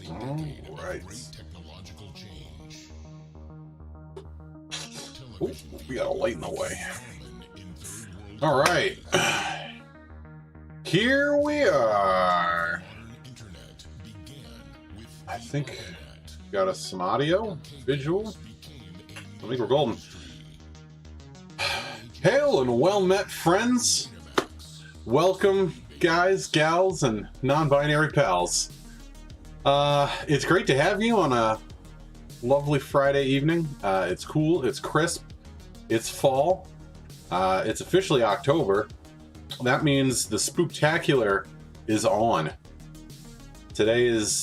All right. Ooh, we got a light in the way. All right. Here we are. I think we got some audio, visual. I think we're golden. Hail and well met, friends. Welcome, guys, gals, and non-binary pals. It's great to have you on a lovely Friday evening. It's cool, it's crisp, it's fall, it's officially October. That means the Spooktacular is on. Today is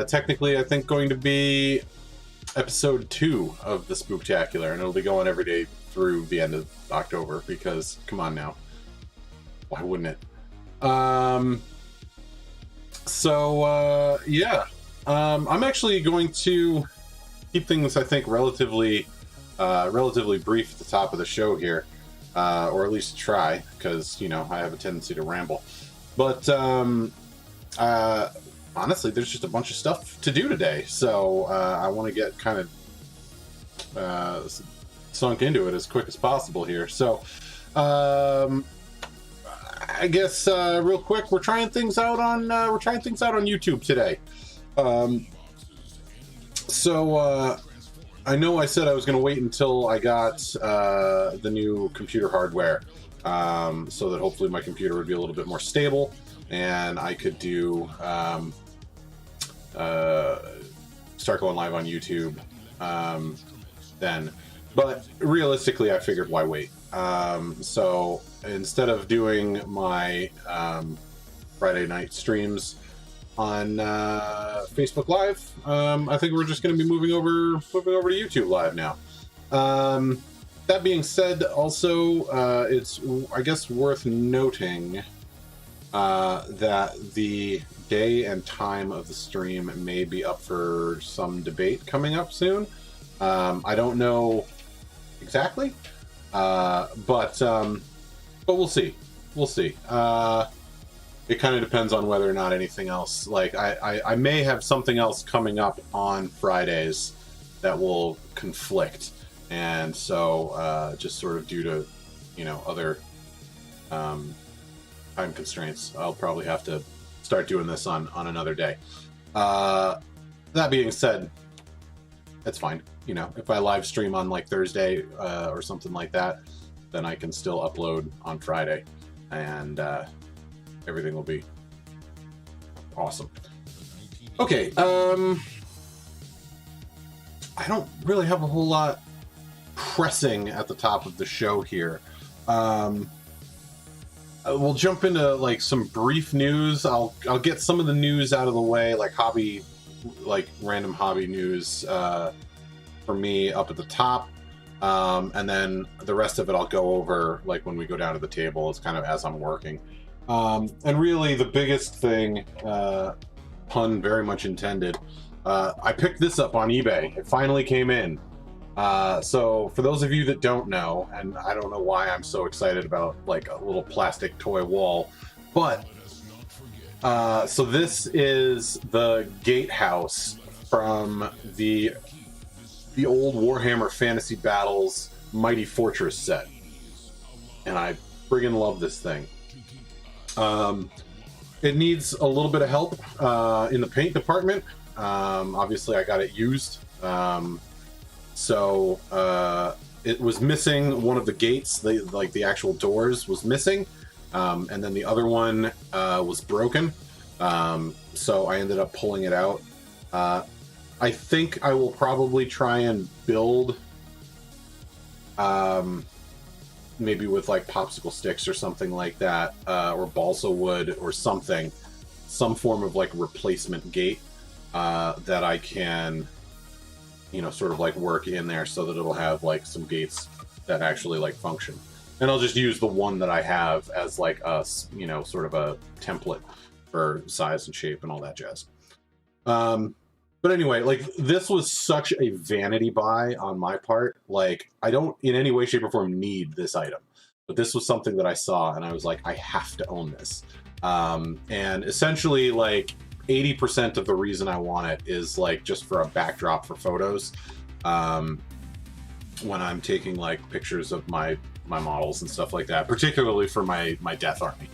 technically, I think, going to be episode 2 of the Spooktacular, and it'll be going every day through the end of October, because, come on now, why wouldn't it? Yeah. I'm actually going to keep things, I think, relatively brief at the top of the show here, or at least try, because, you know, I have a tendency to ramble. But, honestly, there's just a bunch of stuff to do today, so I want to get kind of sunk into it as quick as possible here. So, I guess real quick, we're trying things out on YouTube today. I know I said I was going to wait until I got the new computer hardware, so that hopefully my computer would be a little bit more stable and I could do start going live on YouTube then. But realistically, I figured, why wait? So instead of doing my Friday night streams on Facebook Live, I think we're just going to be moving over to YouTube Live now. That being said, also, it's, I guess, worth noting that the day and time of the stream may be up for some debate coming up soon. I don't know exactly, but we'll see. We'll see. It kind of depends on whether or not anything else, like I may have something else coming up on Fridays that will conflict, and so just sort of due to, you know, other time constraints, I'll probably have to start doing this on another day. That being said, that's fine. You know, if I live stream on like Thursday or something like that, then I can still upload on Friday, and everything will be awesome. Okay, I don't really have a whole lot pressing at the top of the show here. We'll jump into like some brief news. I'll get some of the news out of the way, like random hobby news for me up at the top, and then the rest of it I'll go over like when we go down to the table. It's kind of as I'm working. And really the biggest thing, pun very much intended, I picked this up on eBay. It finally came in. So for those of you that don't know, and I don't know why I'm so excited about like a little plastic toy wall, but so this is the gatehouse from the old Warhammer Fantasy Battles Mighty Fortress set, and I friggin' love this thing. It needs a little bit of help in the paint department. Obviously I got it used, so it was missing one of the gates. The actual doors was missing, and then the other one was broken, so I ended up pulling it out. I think I will probably try and build maybe with like popsicle sticks or something like that, or balsa wood or something, some form of like replacement gate that I can, you know, sort of like work in there so that it'll have like some gates that actually like function. And I'll just use the one that I have as like a, you know, sort of a template for size and shape and all that jazz. But anyway, like, this was such a vanity buy on my part. Like, I don't in any way, shape, or form need this item. But this was something that I saw, and I was like, I have to own this. And essentially, like, 80% of the reason I want it is like just for a backdrop for photos. When I'm taking like pictures of my models and stuff like that, particularly for my Death Army.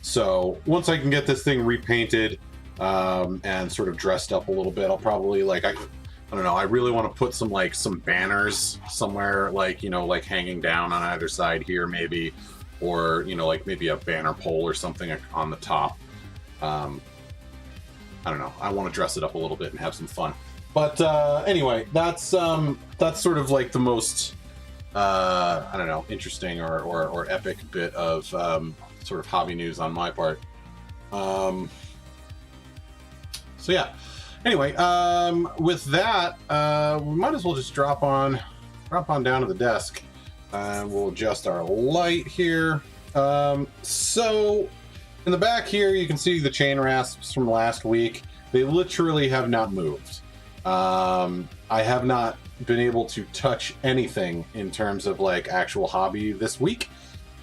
So once I can get this thing repainted and sort of dressed up a little bit, I'll probably like I don't know. I really want to put some banners somewhere, like, you know, like hanging down on either side here, maybe, or, you know, like maybe a banner pole or something on the top. I don't know. I want to dress it up a little bit and have some fun. But anyway, that's sort of like the most I don't know, interesting or epic bit of sort of hobby news on my part. So yeah. Anyway, with that, we might as well just drop on down to the desk. We'll adjust our light here. So in the back here, you can see the chain rasps from last week. They literally have not moved. I have not been able to touch anything in terms of like actual hobby this week.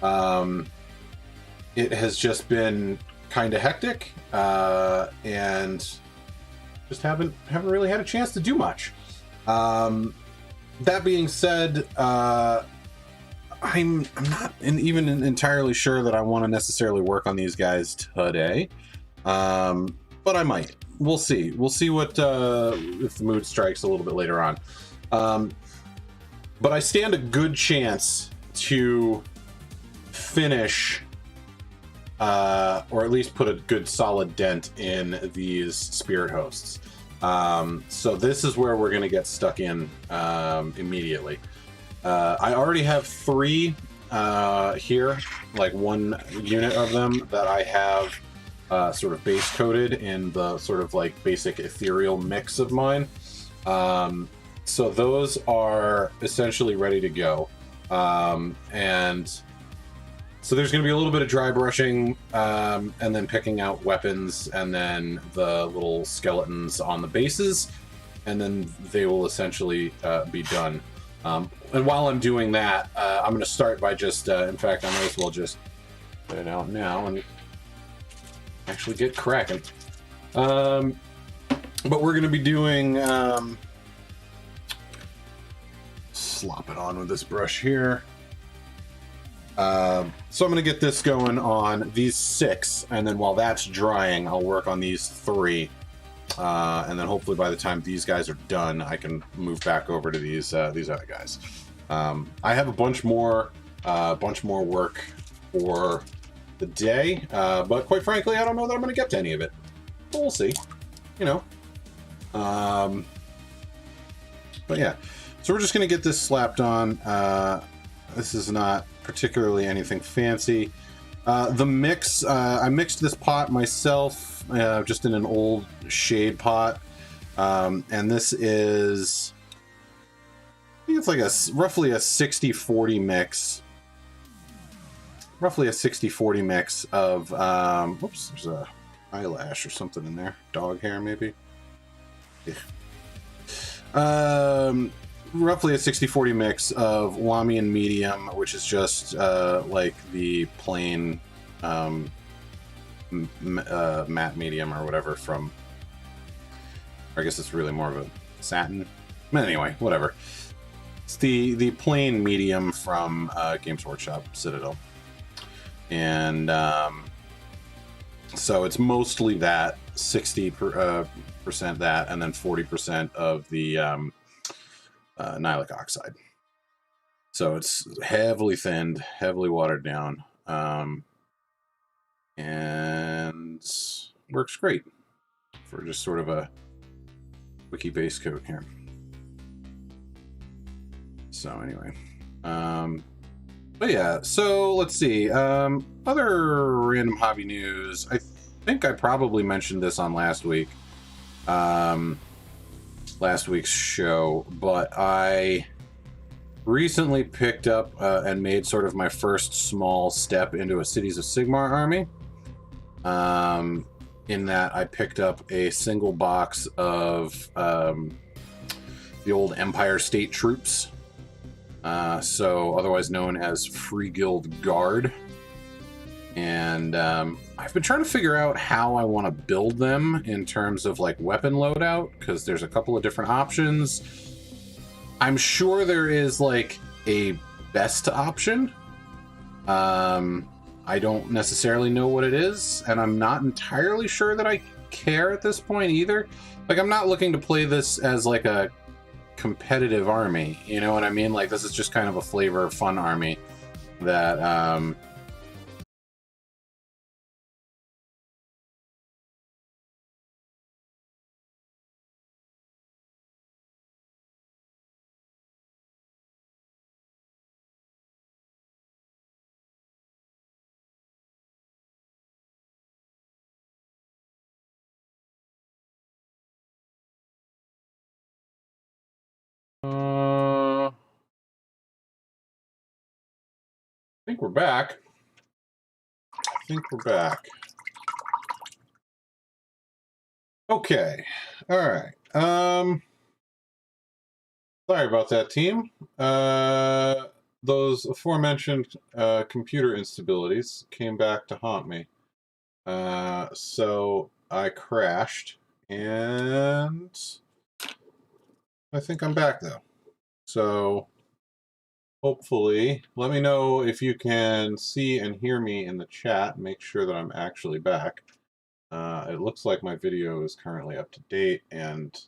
It has just been kind of hectic, and just haven't really had a chance to do much. That being said, I'm not even entirely sure that I want to necessarily work on these guys today, but I might. We'll see. We'll see what if the mood strikes a little bit later on. But I stand a good chance to finish, or at least put a good solid dent in these spirit hosts. So this is where we're going to get stuck in immediately. I already have 3 here, like 1 unit of them that I have sort of base coated in the sort of like basic ethereal mix of mine. So those are essentially ready to go. And so there's going to be a little bit of dry brushing, and then picking out weapons, and then the little skeletons on the bases, and then they will essentially be done. And while I'm doing that, I'm going to start by just, in fact, I might as well just put it out now and actually get cracking. But we're going to be doing, slop it on with this brush here. So I'm going to get this going on these 6, and then while that's drying, I'll work on these 3. And then hopefully by the time these guys are done, I can move back over to these other guys. I have a bunch more work for the day, but quite frankly, I don't know that I'm going to get to any of it. But we'll see, you know. But yeah, so we're just going to get this slapped on. This is not particularly anything fancy. The mix, I mixed this pot myself, just in an old shade pot, and this is, I think it's like roughly a 60-40 mix. Roughly a 60-40 mix of, whoops, there's a eyelash or something in there. Dog hair, maybe? Yeah. Roughly a 60-40 mix of Lamian medium, which is just like the plain matte medium or whatever from, I guess it's really more of a satin. But anyway, whatever. It's the plain medium from Games Workshop Citadel. And so it's mostly that, 60% that, and then 40% of the nihilic oxide. So it's heavily thinned, heavily watered down, and works great for just sort of a wiki base coat here. So anyway, but yeah, so let's see. Other random hobby news. I think I probably mentioned this on last week's show, but I recently picked up and made sort of my first small step into a Cities of Sigmar army. In that I picked up a single box of the old Empire State troops, so otherwise known as Free Guild Guard. And I've been trying to figure out how I want to build them in terms of like weapon loadout, because there's a couple of different options. I'm sure there is like a best option. I don't necessarily know what it is, and I'm not entirely sure that I care at this point either. Like, I'm not looking to play this as like a competitive army, you know what I mean? Like, this is just kind of a flavor fun army that I think we're back. I think we're back. Okay. All right. Sorry about that, team. Those aforementioned computer instabilities came back to haunt me. So I crashed, and I think I'm back though. So hopefully, let me know if you can see and hear me in the chat. Make sure that I'm actually back. It looks like my video is currently up to date, and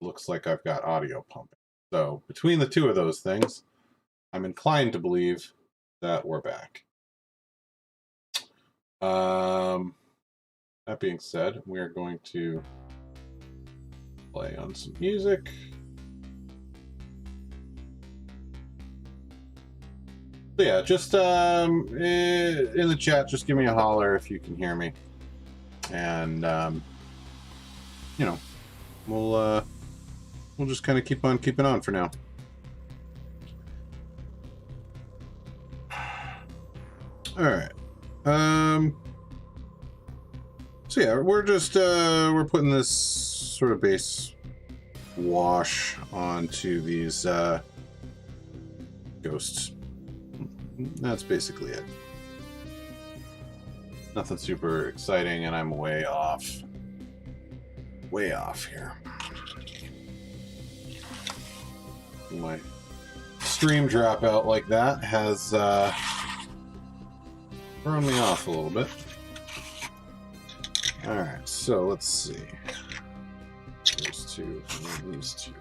looks like I've got audio pumping. So between the two of those things, I'm inclined to believe that we're back. That being said, we are going to play on some music. So yeah, just in the chat, just give me a holler if you can hear me, and you know, we'll just kind of keep on keeping on for now. All right. So yeah, we're just we're putting this sort of base wash onto these ghosts. That's basically it. Nothing super exciting, and I'm way off here. My stream dropout like that has thrown me off a little bit. Alright, so let's see. Those two, and these two.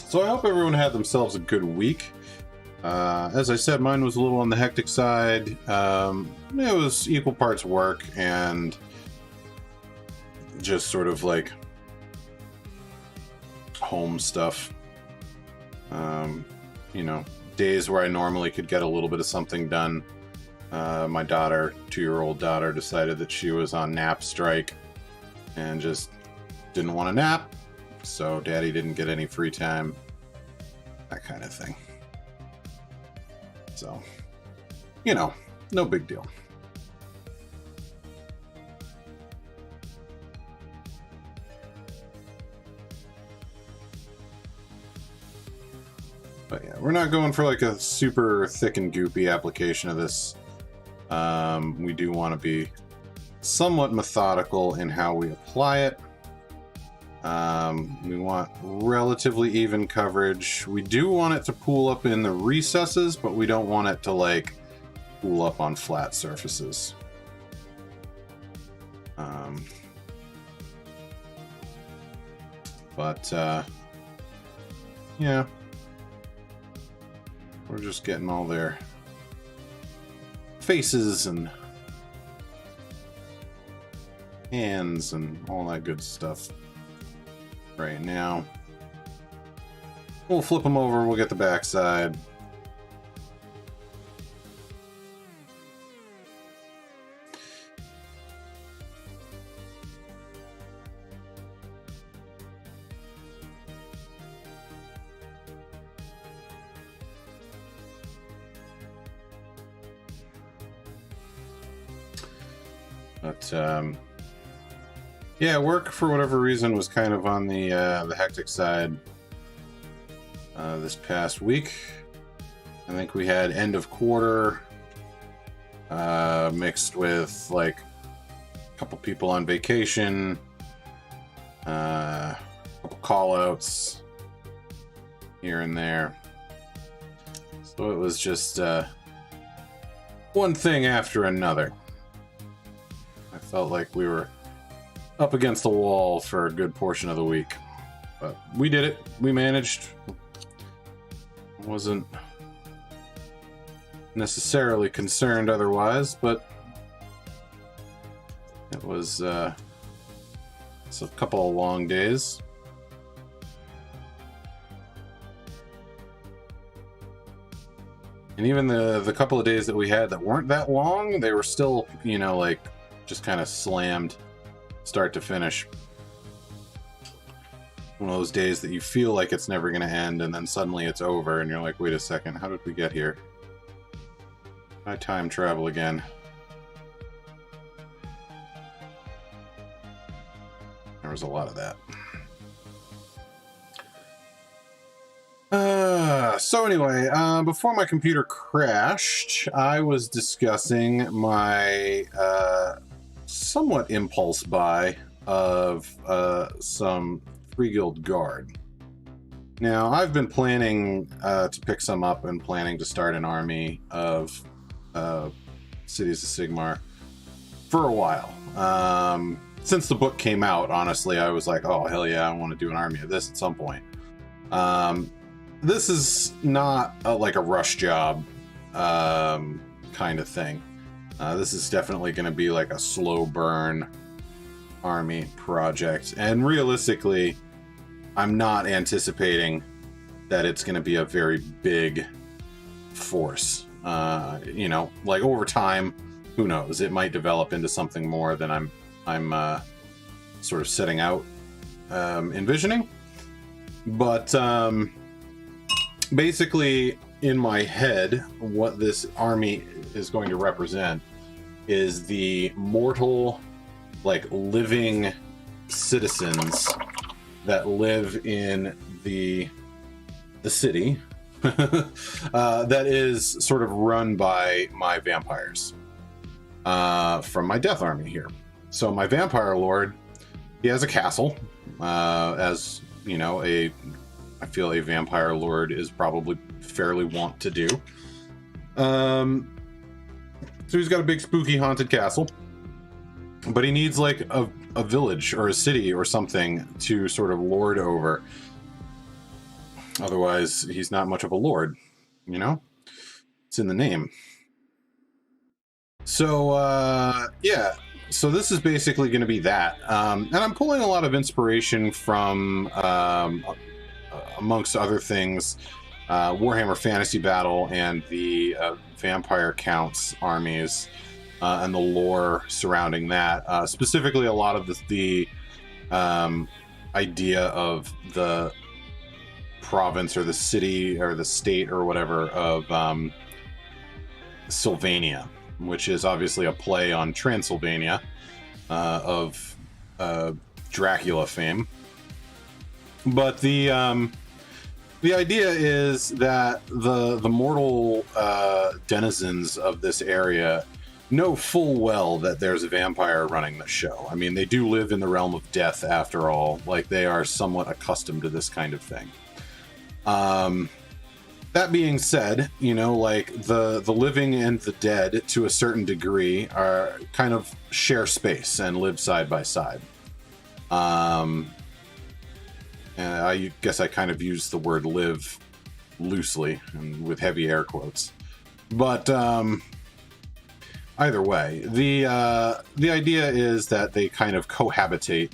So I hope everyone had themselves a good week. As I said, mine was a little on the hectic side. It was equal parts work and just sort of like home stuff. You know, days where I normally could get a little bit of something done. My daughter, 2-year-old daughter, decided that she was on nap strike and just didn't want to nap. So daddy didn't get any free time. That kind of thing. So, you know, no big deal. But yeah, we're not going for like a super thick and goopy application of this. We do want to be somewhat methodical in how we apply it. We want relatively even coverage. We do want it to pool up in the recesses, but we don't want it to like pool up on flat surfaces. Yeah. We're just getting all their faces and hands and all that good stuff right now. We'll flip them over, we'll get the backside. But yeah, work for whatever reason was kind of on the hectic side. this past week. I think we had end of quarter mixed with like a couple people on vacation, a couple call outs here and there. So it was just one thing after another. I felt like we were up against the wall for a good portion of the week. But we did it. We managed. Wasn't necessarily concerned otherwise, but it was it's a couple of long days. And even the couple of days that we had that weren't that long, they were still, you know, like just kind of slammed start to finish. One of those days that you feel like it's never going to end, and then suddenly it's over, and you're like, wait a second, how did we get here? I time travel again. There was a lot of that. So anyway, before my computer crashed, I was discussing my somewhat impulse buy of some Free Guild Guard. Now, I've been planning to pick some up and planning to start an army of Cities of Sigmar for a while. Since the book came out, honestly, I was like, oh, hell yeah, I want to do an army of this at some point. This is not like a rush job kind of thing. This is definitely going to be like a slow burn army project. And realistically, I'm not anticipating that it's going to be a very big force. You know, like over time, who knows? It might develop into something more than I'm sort of setting out envisioning. But basically, in my head, what this army is going to represent is the mortal, like, living citizens that live in the city that is sort of run by my vampires from my death army here. So my vampire lord, he has a castle, as you know, I feel a vampire lord is probably fairly wont to do. So he's got a big spooky haunted castle, but he needs like a village or a city or something to sort of lord over. Otherwise, he's not much of a lord, you know? It's in the name. So, yeah. So this is basically going to be that. And I'm pulling a lot of inspiration from, amongst other things, Warhammer Fantasy Battle and the Vampire Counts armies and the lore surrounding that. Specifically, a lot of the idea of the province or the city or the state or whatever of Sylvania, which is obviously a play on Transylvania of Dracula fame. But the idea is that the mortal denizens of this area know full well that there's a vampire running the show. I mean, they do live in the realm of death after all. Like, they are somewhat accustomed to this kind of thing. That being said, you know, like the living and the dead to a certain degree are kind of share space and live side by side. And I guess I kind of use the word live loosely and with heavy air quotes. But either way, the idea is that they kind of cohabitate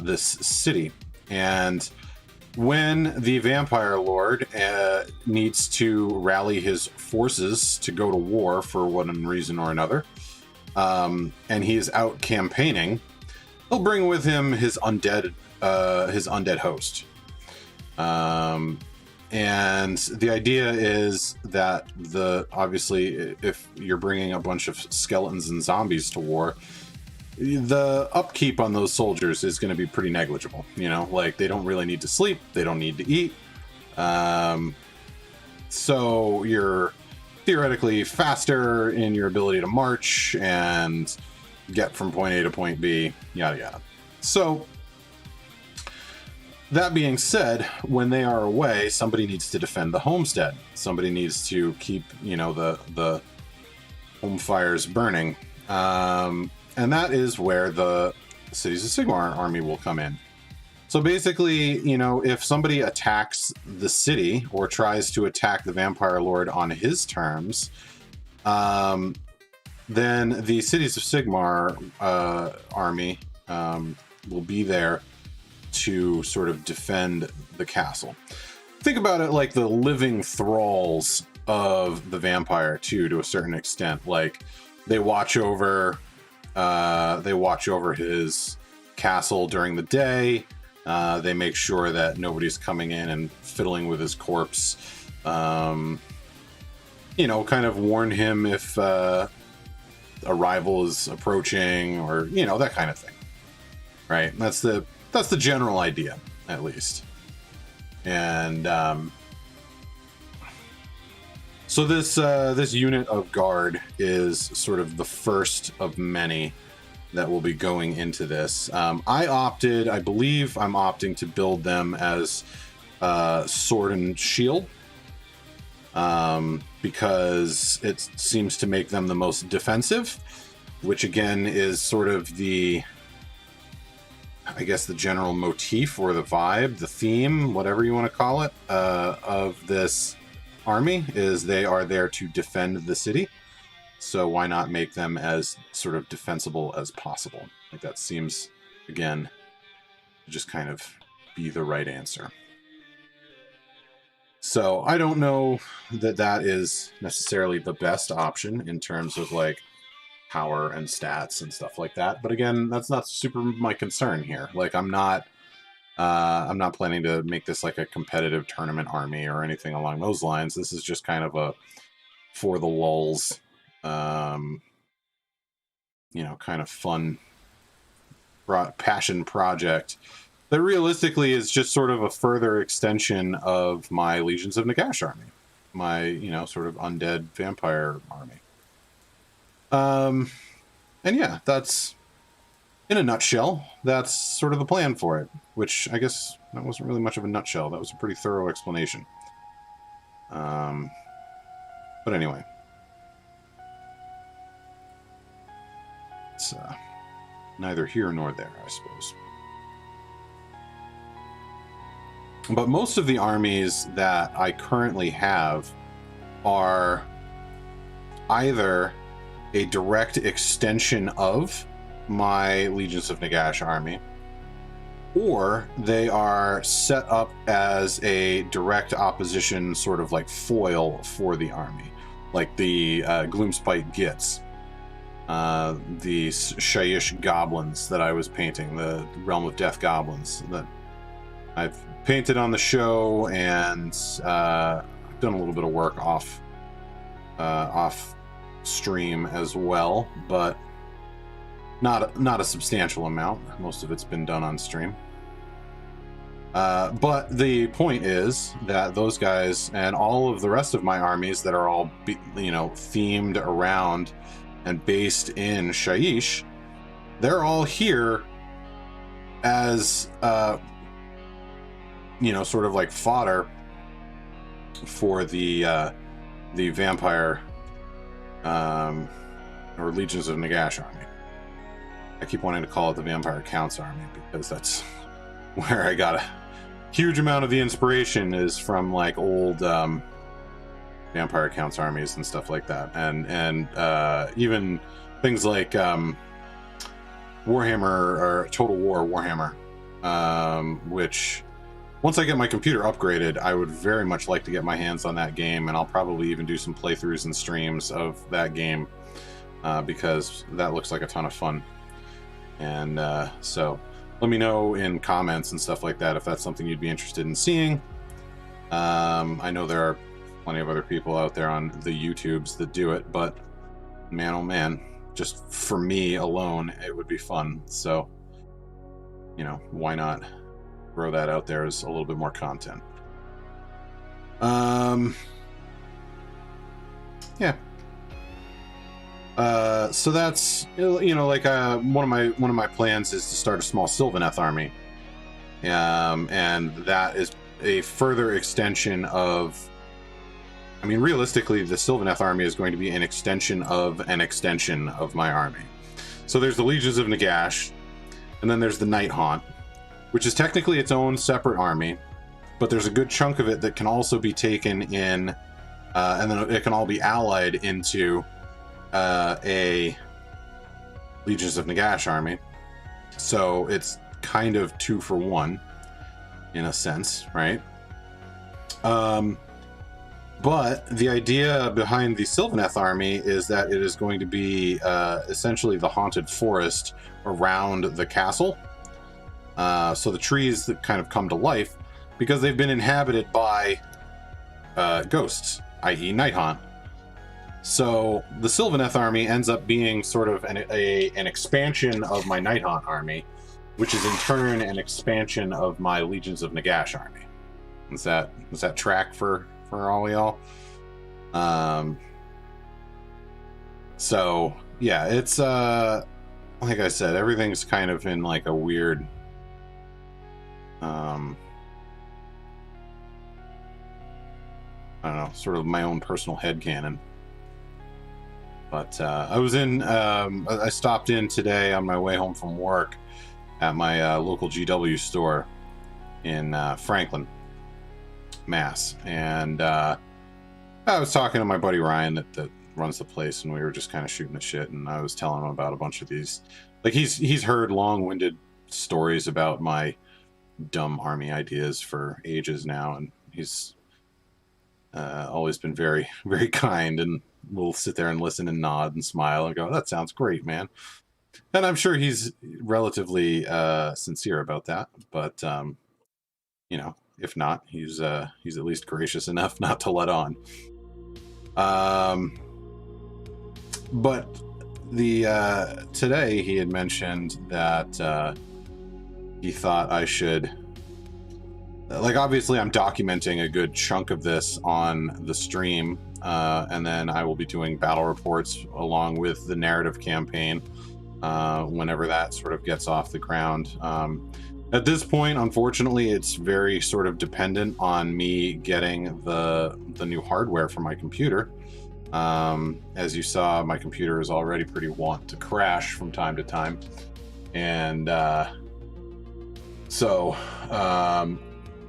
this city. And when the vampire lord needs to rally his forces to go to war for one reason or another, and he is out campaigning, he'll bring with him his undead host. And the idea is that obviously, if you're bringing a bunch of skeletons and zombies to war, the upkeep on those soldiers is going to be pretty negligible. You know, like, they don't really need to sleep, they don't need to eat, So you're theoretically faster in your ability to march and get from point A to point B, yada yada. So that being said, when they are away, somebody needs to defend the homestead. Somebody needs to keep, the home fires burning. And that is where the Cities of Sigmar army will come in. So basically, if somebody attacks the city or tries to attack the Vampire Lord on his terms, then the Cities of Sigmar army will be there to sort of defend the castle. Think about it like the living thralls of the vampire too, to a certain extent. Like they watch over his castle during the day. They make sure that nobody's coming in and fiddling with his corpse. Kind of warn him if a rival is approaching, or that kind of thing. Right? That's the general idea, at least. And so this unit of guard is sort of the first of many that will be going into this. I believe I'm opting to build them as sword and shield, because it seems to make them the most defensive, which again is sort of the general motif or the vibe, the theme, whatever you want to call it, of this army is they are there to defend the city. So why not make them as sort of defensible as possible? Like that seems, again, to just kind of be the right answer. So I don't know that is necessarily the best option in terms of like power and stats and stuff like that. But again, that's not super my concern here. Like I'm not planning to make this like a competitive tournament army or anything along those lines. This is just kind of a for the lulz, kind of fun passion project that realistically is just sort of a further extension of my Legions of Nagash army, my, sort of undead vampire army. And yeah, that's, in a nutshell, that's sort of the plan for it, which I guess that wasn't really much of a nutshell. That was a pretty thorough explanation. But anyway. It's neither here nor there, I suppose. But most of the armies that I currently have are either a direct extension of my Legions of Nagash army, or they are set up as a direct opposition, sort of like foil for the army, like the Gloomspite Gits, the Shyish goblins that I was painting, the Realm of Death goblins that I've painted on the show, and I've done a little bit of work off stream as well, but not a substantial amount. Most of it's been done on stream. But the point is that those guys and all of the rest of my armies that are all themed around and based in Shyish, they're all here as sort of like fodder for the vampire or Legions of Nagash army. I keep wanting to call it the Vampire Counts army because that's where I got a huge amount of the inspiration is from, like, old Vampire Counts armies and stuff like that, and even things like Warhammer or Total War Warhammer, which once I get my computer upgraded, I would very much like to get my hands on that game, and I'll probably even do some playthroughs and streams of that game, because that looks like a ton of fun. And so let me know in comments and stuff like that if that's something you'd be interested in seeing. I know there are plenty of other people out there on the YouTubes that do it, but man, oh man, just for me alone, it would be fun. So, why not throw that out there as a little bit more content? Yeah. So that's, you know, like one of my plans is to start a small Sylvaneth army, and that is a further extension of. I mean, realistically, the Sylvaneth army is going to be an extension of my army. So there's the Legions of Nagash, and then there's the Night Haunt, which is technically its own separate army, but there's a good chunk of it that can also be taken in, and then it can all be allied into a Legions of Nagash army. So it's kind of 2 for 1 in a sense, right? But the idea behind the Sylvaneth army is that it is going to be essentially the haunted forest around the castle. So the trees that kind of come to life because they've been inhabited by ghosts, i.e. Night Haunt. So the Sylvaneth army ends up being sort of an expansion of my Night Haunt army, which is in turn an expansion of my Legions of Nagash army. Does that track for all y'all? So yeah, it's like I said, everything's kind of in like a weird I don't know, sort of my own personal headcanon. But I stopped in today on my way home from work at my local GW store in Franklin, Mass, and I was talking to my buddy Ryan that runs the place, and we were just kind of shooting the shit, and I was telling him about a bunch of these, like he's heard long-winded stories about my dumb army ideas for ages now, and he's always been very, very kind, and will sit there and listen and nod and smile and go, "That sounds great, man." And I'm sure he's relatively sincere about that, but you know, if not, he's at least gracious enough not to let on. But the today he had mentioned that he thought I should, like, obviously I'm documenting a good chunk of this on the stream, and then I will be doing battle reports along with the narrative campaign whenever that sort of gets off the ground. At this point, unfortunately, it's very sort of dependent on me getting the new hardware for my computer. As you saw, my computer is already pretty wont to crash from time to time, and so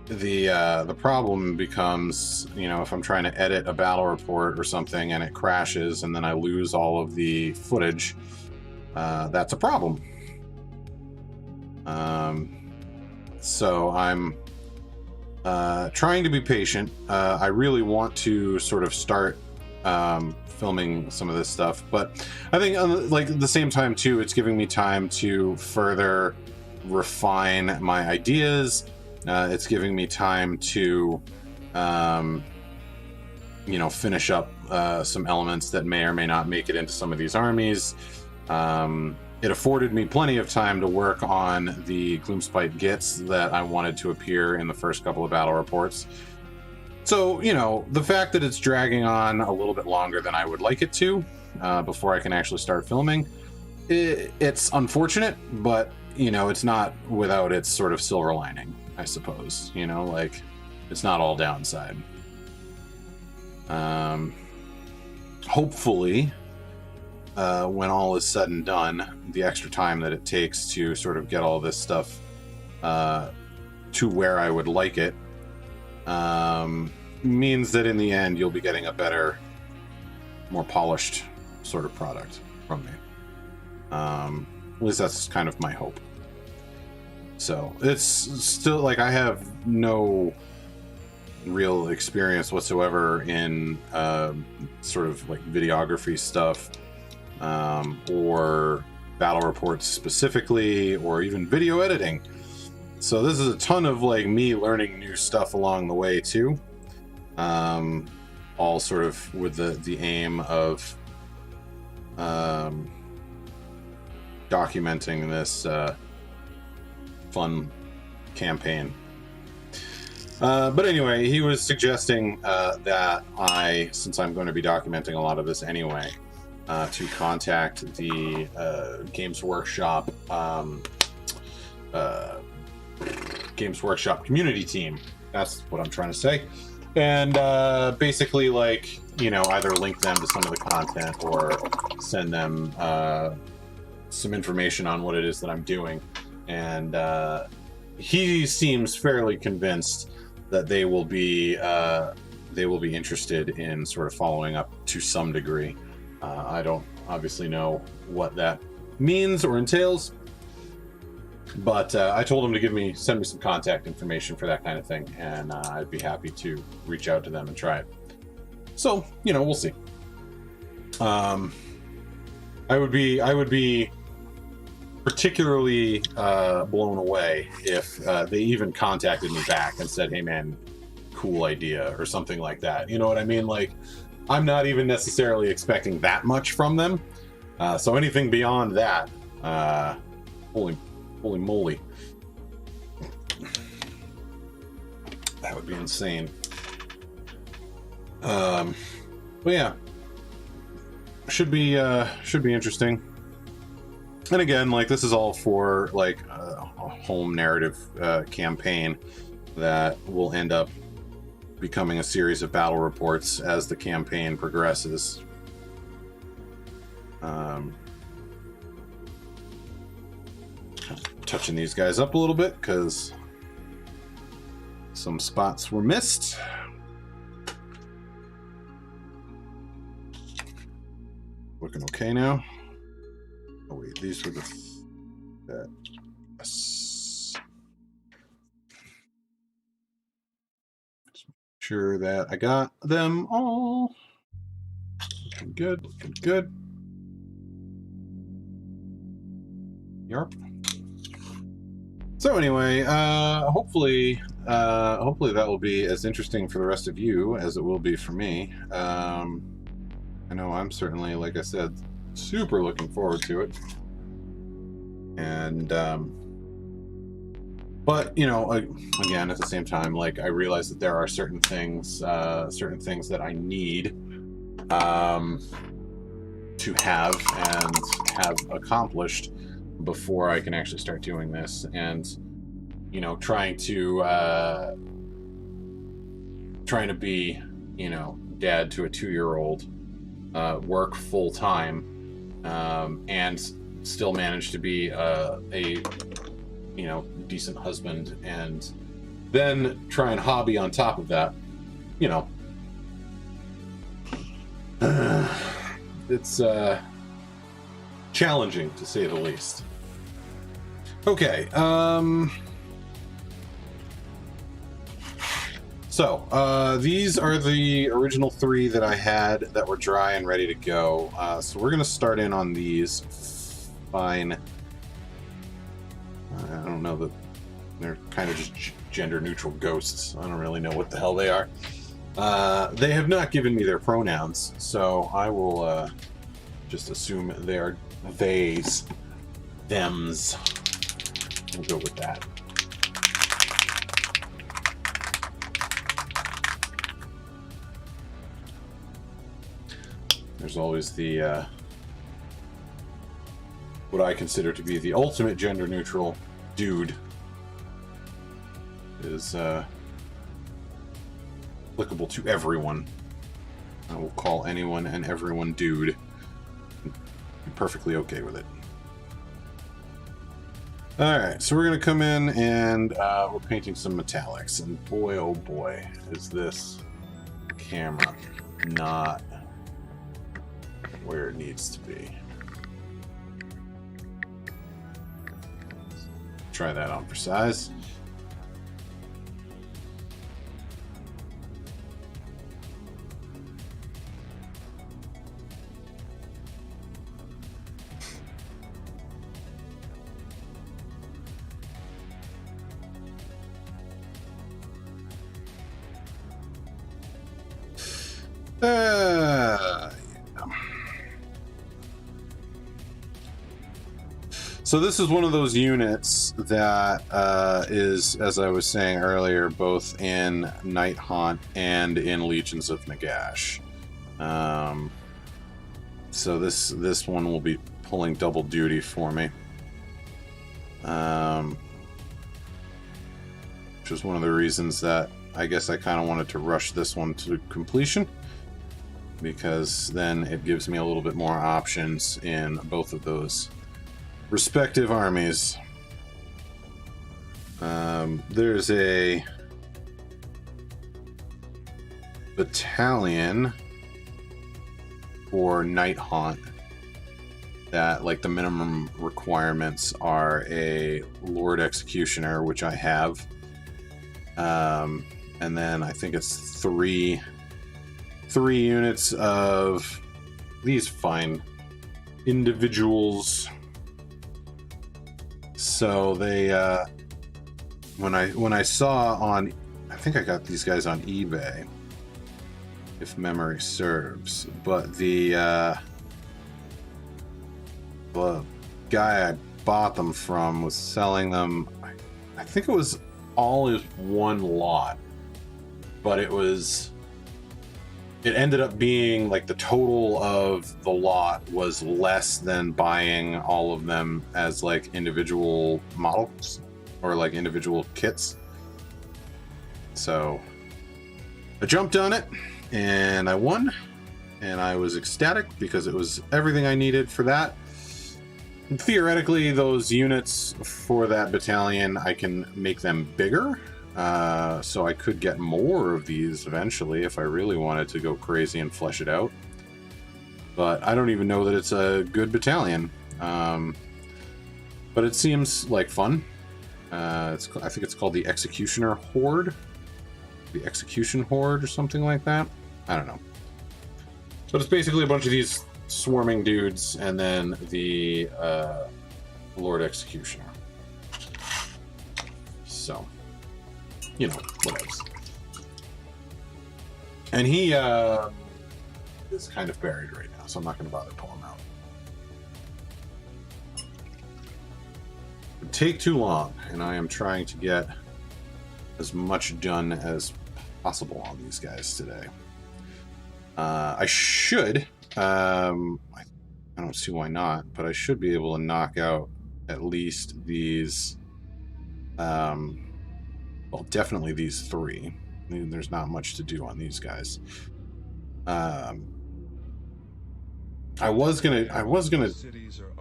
the problem becomes, you know, if I'm trying to edit a battle report or something and it crashes and then I lose all of the footage, that's a problem. So I'm trying to be patient. I really want to sort of start filming some of this stuff, but I think like at the same time too, it's giving me time to further refine my ideas. It's giving me time to you know, finish up some elements that may or may not make it into some of these armies. It afforded me plenty of time to work on the Gloomspite Gits that I wanted to appear in the first couple of battle reports. So, you know, the fact that it's dragging on a little bit longer than I would like it to before I can actually start filming, it's unfortunate, but, you know, it's not without its sort of silver lining, I suppose. You know, like, it's not all downside. Hopefully, when all is said and done, the extra time that it takes to sort of get all this stuff to where I would like it means that in the end you'll be getting a better, more polished sort of product from me. At least that's kind of my hope. So it's still like I have no real experience whatsoever in sort of like videography stuff, or battle reports specifically, or even video editing. So this is a ton of like me learning new stuff along the way too, all sort of with the aim of documenting this fun campaign. But anyway, he was suggesting that since I'm going to be documenting a lot of this anyway, to contact the Games Workshop community team. That's what I'm trying to say. And basically, like, you know, either link them to some of the content or send them some information on what it is that I'm doing. And he seems fairly convinced that they will be interested in sort of following up to some degree. I don't obviously know what that means or entails, but I told him to send me some contact information for that kind of thing, and I'd be happy to reach out to them and try it. So, you know, we'll see. I would be particularly blown away if they even contacted me back and said, "Hey, man, cool idea," or something like that. You know what I mean? Like, I'm not even necessarily expecting that much from them. So anything beyond that, holy moly, that would be insane. But yeah, should be interesting. And again, like, this is all for like a home narrative campaign that will end up becoming a series of battle reports as the campaign progresses. Touching these guys up a little bit because some spots were missed. Looking okay now. Oh wait, these were the sure that I got them all. Looking good, looking good. Yarp. So anyway, hopefully that will be as interesting for the rest of you as it will be for me. I know I'm certainly, like I said, super looking forward to it. And but, you know, again, at the same time, like, I realize that there are certain things that I need to have accomplished before I can actually start doing this. And, you know, trying to be, you know, dad to a 2-year-old, work full time, and still manage to be a you know, decent husband, and then try and hobby on top of that, you know, it's challenging to say the least. Okay, so these are the original 3 that I had that were dry and ready to go. So we're gonna start in on these fine. I don't know, that they're kind of just gender neutral ghosts. I don't really know what the hell they are. They have not given me their pronouns, so I will just assume they are theys, thems. We'll go with that. There's always the what I consider to be the ultimate gender neutral dude is applicable to everyone. I will call anyone and everyone dude. I'm perfectly okay with it. Alright, so we're going to come in and we're painting some metallics, and boy oh boy is this camera not where it needs to be. Try that on for size. Yeah. So this is one of those units that is, as I was saying earlier, both in Night Haunt and in Legions of Nagash. So this one will be pulling double duty for me. Which is one of the reasons that I guess I kind of wanted to rush this one to completion, because then it gives me a little bit more options in both of those respective armies. There's a battalion for Night Haunt that, like, the minimum requirements are a Lord Executioner, which I have, and then I think it's three units of these fine individuals. So they when I saw on, I think I got these guys on eBay, if memory serves, but the guy I bought them from was selling them, I think it was all as one lot, but it ended up being like the total of the lot was less than buying all of them as like individual models or like individual kits. So I jumped on it and I won, and I was ecstatic because it was everything I needed for that. And theoretically, those units for that battalion, I can make them bigger. So I could get more of these eventually if I really wanted to go crazy and flesh it out. But I don't even know that it's a good battalion. But it seems like fun. I think it's called the Executioner Horde. The Execution Horde or something like that. I don't know. But it's basically a bunch of these swarming dudes and then the Lord Executioner. So, you know, whatevs. And he is kind of buried right now, so I'm not going to bother pulling him out. It would take too long, and I am trying to get as much done as possible on these guys today. I should, I don't see why not, but I should be able to knock out at least these, well, definitely these three. I mean, there's not much to do on these guys. I was gonna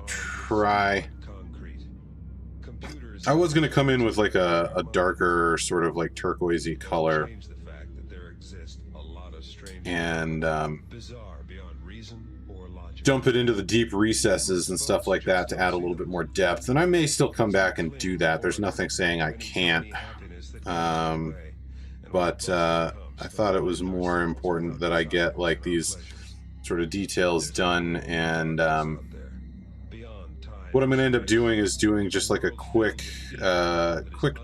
try. I was gonna come in with like a darker sort of like turquoisey color, and dump it into the deep recesses and stuff like that to add a little bit more depth. And I may still come back and do that. There's nothing saying I can't. But I thought it was more important that I get like these sort of details done, and what I'm going to end up doing is doing just like a quick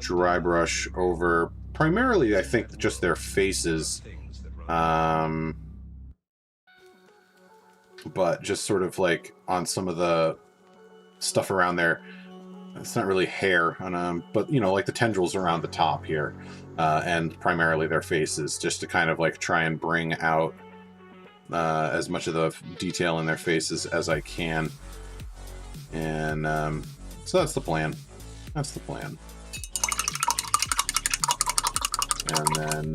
dry brush over primarily, I think, just their faces, but just sort of like on some of the stuff around there. It's not really hair on them, but you know, like the tendrils around the top here, and primarily their faces, just to kind of like try and bring out as much of the detail in their faces as I can. And so that's the plan. That's the plan. And then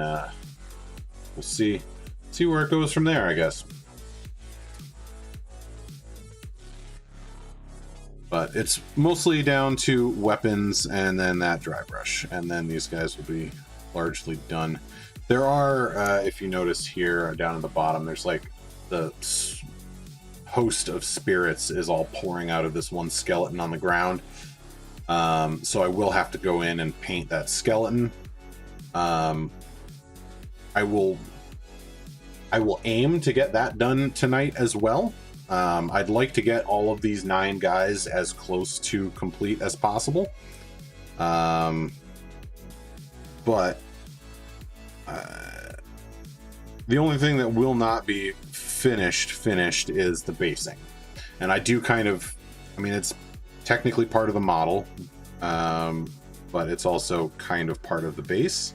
we'll see where it goes from there, I guess. But it's mostly down to weapons and then that dry brush, and then these guys will be largely done. There are, if you notice here down at the bottom, there's like the host of spirits is all pouring out of this one skeleton on the ground. So I will have to go in and paint that skeleton. I will aim to get that done tonight as well. I'd like to get all of these 9 guys as close to complete as possible. But the only thing that will not be finished is the basing. And I do kind of, I mean, it's technically part of the model, but it's also kind of part of the base.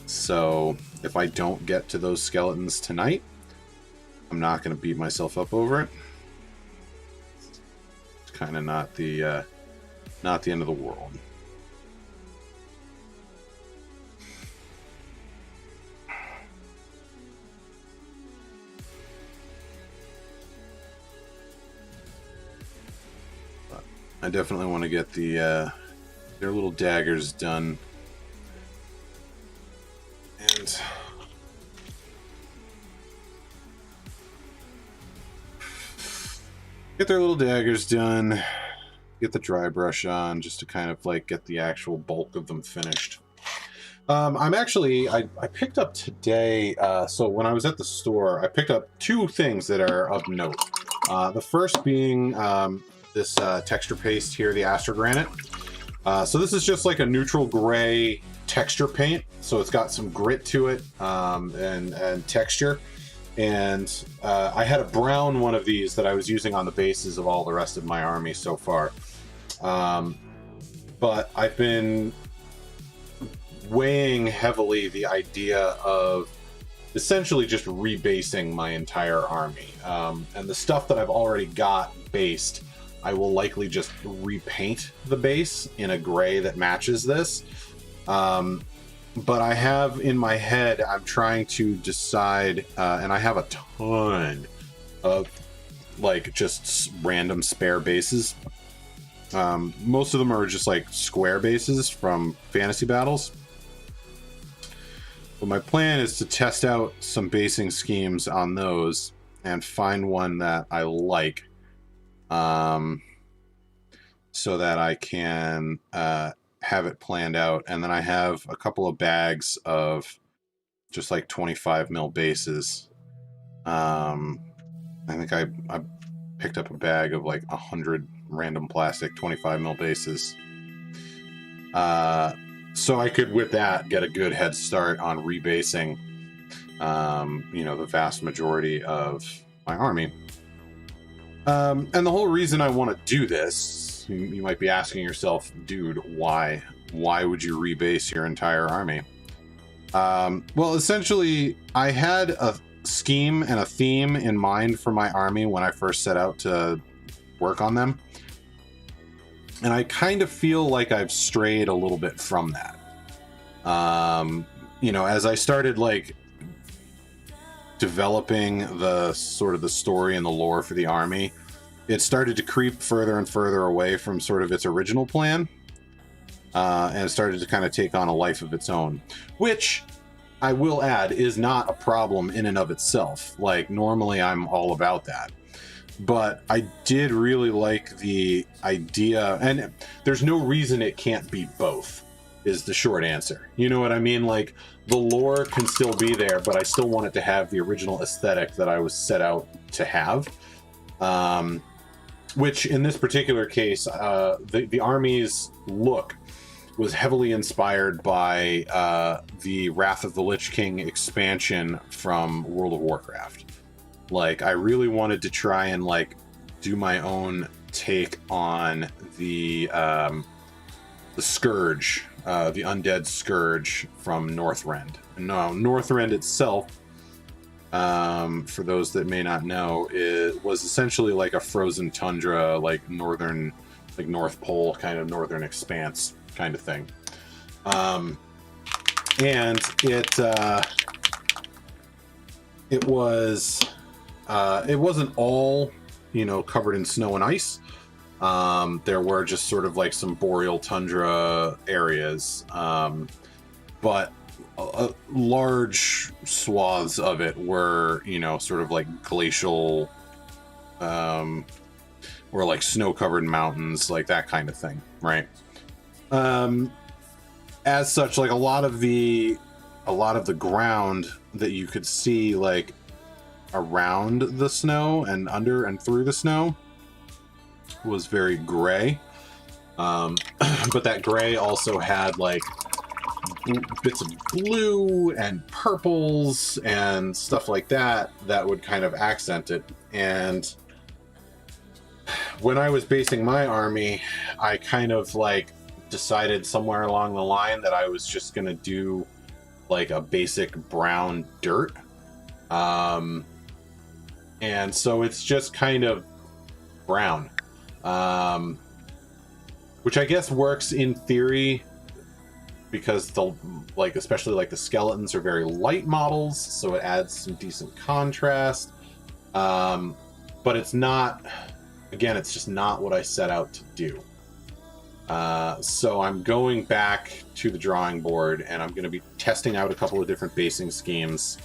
So if I don't get to those skeletons tonight, I'm not going to beat myself up over it. It's kind of not the end of the world. But I definitely want to get their little daggers done. And get their little daggers done, get the dry brush on, just to kind of like get the actual bulk of them finished. I'm actually, I picked up today, so when I was at the store, I picked up two things that are of note. The first being this texture paste here, the Astrogranite. So this is just like a neutral gray texture paint, so it's got some grit to it, and texture. And I had a brown one of these that I was using on the bases of all the rest of my army so far. But I've been weighing heavily the idea of essentially just rebasing my entire army. And the stuff that I've already got based, I will likely just repaint the base in a gray that matches this. But I have in my head, I'm trying to decide, and I have a ton of like just random spare bases. Most of them are just like square bases from fantasy battles. But my plan is to test out some basing schemes on those and find one that I like, so that I can have it planned out. And then I have a couple of bags of just like 25 mil bases. I think I picked up a bag of like 100 random plastic 25 mil bases. So I could, with that, get a good head start on rebasing, the vast majority of my army. And the whole reason I want to do this, you might be asking yourself, dude, why? Why would you rebase your entire army? Well, essentially, I had a scheme and a theme in mind for my army when I first set out to work on them. And I kind of feel like I've strayed a little bit from that. As I started like developing the sort of the story and the lore for the army, it started to creep further and further away from sort of its original plan. And it started to kind of take on a life of its own, which I will add is not a problem in and of itself. Like normally I'm all about that. But I did really like the idea, and there's no reason it can't be both, is the short answer. You know what I mean? Like, the lore can still be there, but I still want it to have the original aesthetic that I was set out to have. Which, in this particular case, the army's look was heavily inspired by the Wrath of the Lich King expansion from World of Warcraft. Like, I really wanted to try and like do my own take on the Scourge, the undead Scourge from Northrend. No, Northrend itself, for those that may not know, it was essentially like a frozen tundra, like northern, like North Pole kind of northern expanse kind of thing. And it wasn't all, covered in snow and ice. There were just sort of like some boreal tundra areas, but large swaths of it were, sort of like glacial, or like snow-covered mountains, like that kind of thing, right? As such, like a lot of the ground that you could see, like around the snow and under and through the snow, was very gray, but that gray also had like bits of blue and purples and stuff like that would kind of accent it. And when I was basing my army, I kind of like decided somewhere along the line that I was just gonna do like a basic brown dirt. And so it's just kind of brown, which I guess works in theory because the like especially like the skeletons are very light models, so it adds some decent contrast. But it's not, again, it's just not what I set out to do. So I'm going back to the drawing board, and I'm going to be testing out a couple of different basing schemes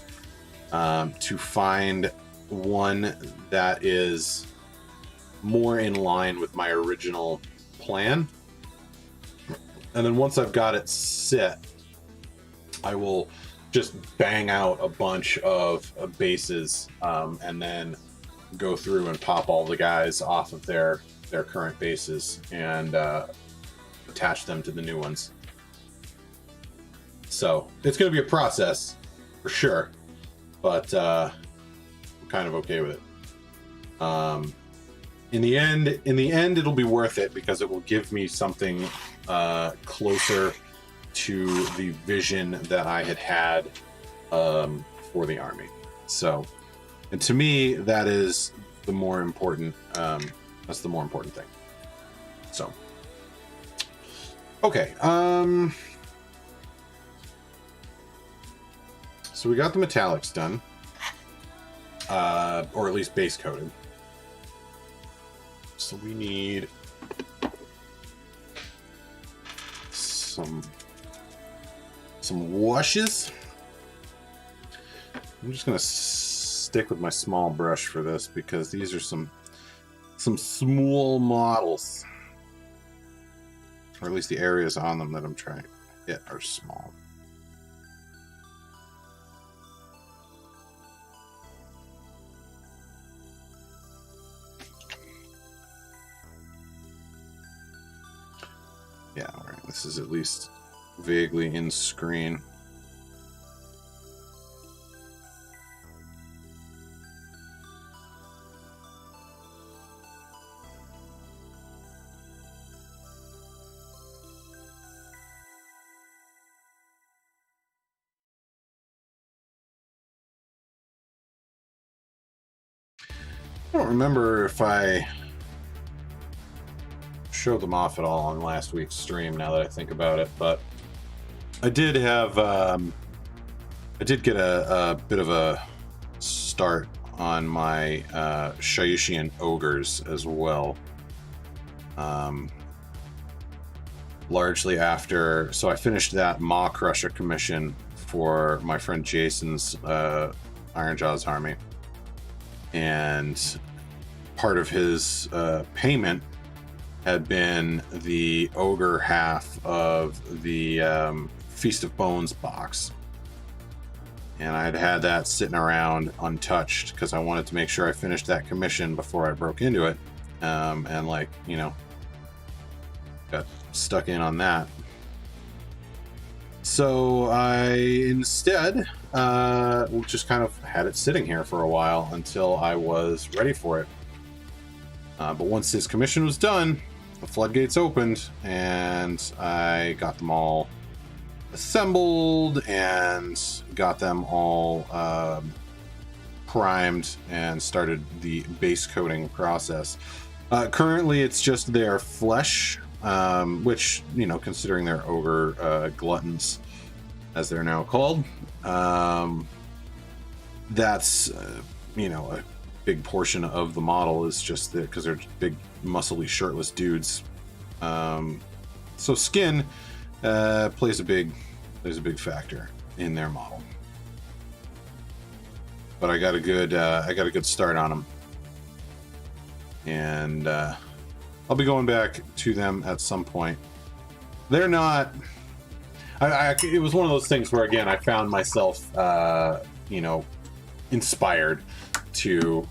to find one that is more in line with my original plan. And then once I've got it set, I will just bang out a bunch of bases, and then go through and pop all the guys off of their current bases and attach them to the new ones. So it's going to be a process for sure, but I'm kind of okay with it. In the end, it'll be worth it because it will give me something closer to the vision that I had for the army. So, and to me, that is the more important. That's the more important thing. So, okay. So we got the metallics done, or at least base coated. So we need some washes. I'm just gonna stick with my small brush for this because these are some small models, or at least the areas on them that I'm trying to hit are small. Yeah, all right. This is at least vaguely in screen. I don't remember if I showed them off at all on last week's stream, now that I think about it, but I did have I did get a bit of a start on my Shayushian ogres as well, largely after, so I finished that Maw Crusher commission for my friend Jason's Ironjaw's army, and part of his payment had been the ogre half of the Feast of Bones box. And I'd had that sitting around untouched because I wanted to make sure I finished that commission before I broke into it. And like, you know, got stuck in on that. So I instead just kind of had it sitting here for a while until I was ready for it. But once his commission was done, the floodgates opened, and I got them all assembled and got them all primed and started the base coating process. Currently, it's just their flesh, which, you know, considering they're ogre gluttons, as they're now called, that's, you know, a big portion of the model is just that because they're big, muscly, shirtless dudes. So skin plays a big factor in their model. But I got a good start on them, and I'll be going back to them at some point. They're not. It was one of those things where, again, I found myself, you know, inspired to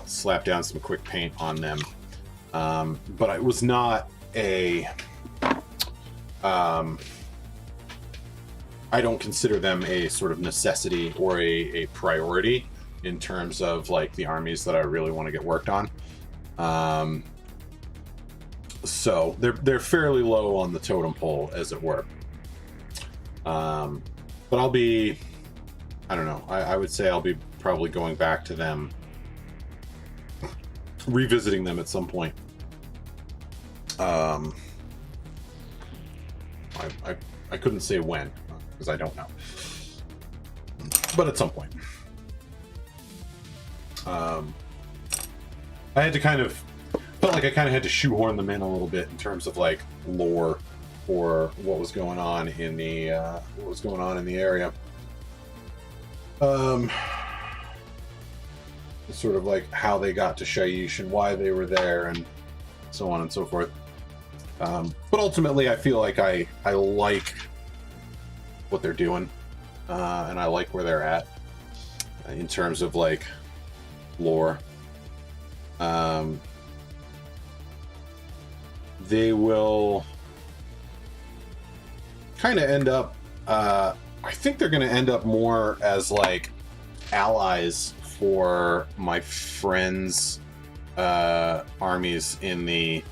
slap down some quick paint on them, but it was not a I don't consider them a sort of necessity or a priority in terms of like the armies that I really want to get worked on. So they're fairly low on the totem pole, as it were. But I'll be, I don't know, I would say I'll be probably going back to them, revisiting them at some point. I couldn't say when, because I don't know. But at some point. I had to felt like I kind of had to shoehorn them in a little bit in terms of like lore for what was going on in the area. Sort of like how they got to Shaiish and why they were there and so on and so forth. But ultimately, I feel like I like what they're doing, and I like where they're at in terms of like lore. They will kind of end up, I think they're going to end up more as like allies for my friends' armies in the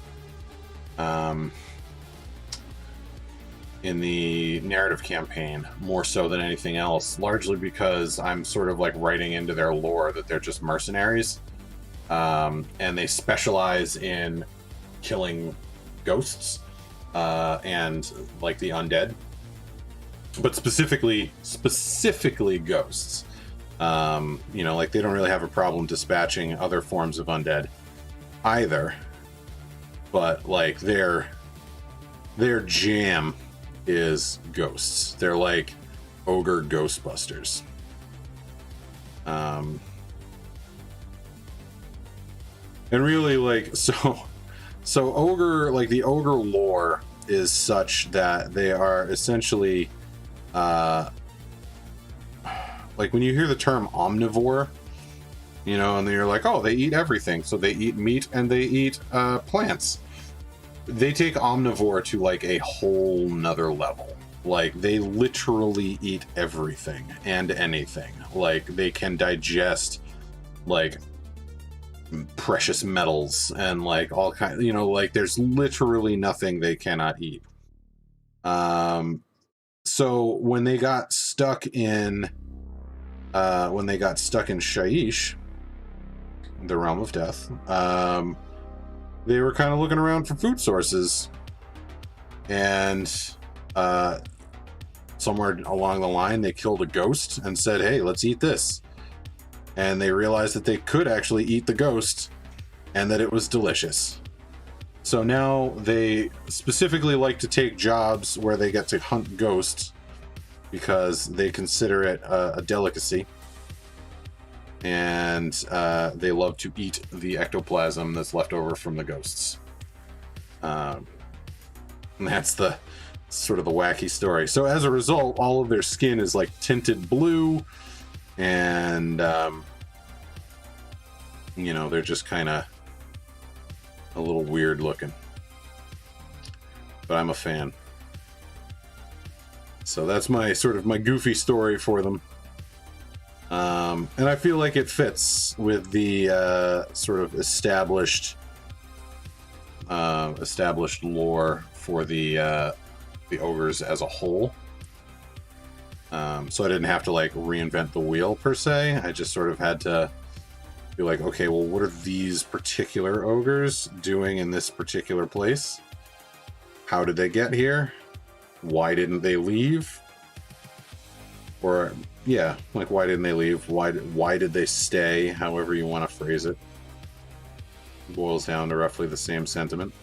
narrative campaign, more so than anything else, largely because I'm sort of like writing into their lore that they're just mercenaries, and they specialize in killing ghosts and like the undead, but specifically ghosts. Like they don't really have a problem dispatching other forms of undead either, but like their jam is ghosts. They're like ogre ghostbusters. And really, like, so ogre, like the ogre lore is such that they are essentially like when you hear the term omnivore, and then you're like, oh, they eat everything. So they eat meat and they eat plants. They take omnivore to like a whole nother level. Like they literally eat everything and anything. Like they can digest like precious metals and like all kinds, like there's literally nothing they cannot eat. So when they got stuck in Shaiish, the realm of death, they were kind of looking around for food sources, and somewhere along the line they killed a ghost and said, hey, let's eat this. And they realized that they could actually eat the ghost and that it was delicious. So now they specifically like to take jobs where they get to hunt ghosts because they consider it a delicacy. And they love to eat the ectoplasm that's left over from the ghosts. And that's the sort of the wacky story. So as a result, all of their skin is like tinted blue, and they're just kind of a little weird looking. But I'm a fan. So that's my sort of my goofy story for them. And I feel like it fits with the sort of established lore for the ogres as a whole. So I didn't have to like reinvent the wheel per se. I just sort of had to be like, okay, well, what are these particular ogres doing in this particular place? How did they get here? Why didn't they leave? Or yeah, like why didn't they leave? Why did they stay? However you want to phrase it. Boils down to roughly the same sentiment.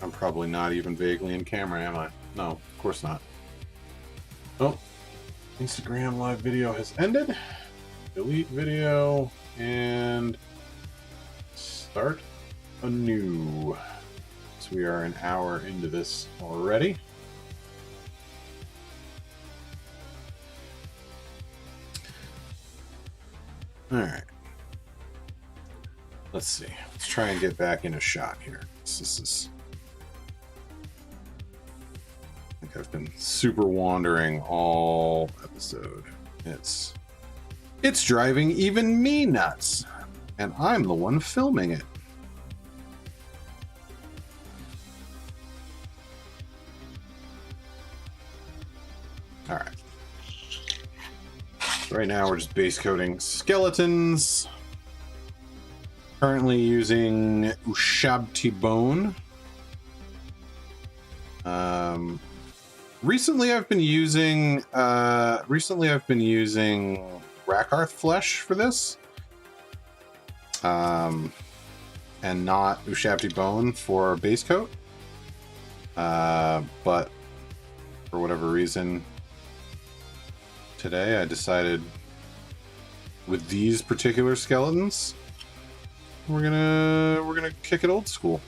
I'm probably not even vaguely in camera, am I? No, of course not. Oh, Instagram live video has ended. Delete video and start anew. So we are an hour into this already. All right. Let's see. Let's try and get back in a shot here. This is. I think I've been super wandering all episode. It's It's driving even me nuts, and I'm the one filming it. All right. So right now we're just base coating skeletons. Currently using Ushabti bone. Recently I've been using Rakarth flesh for this. And not Ushabti bone for base coat. But for whatever reason today I decided with these particular skeletons we're gonna kick it old school.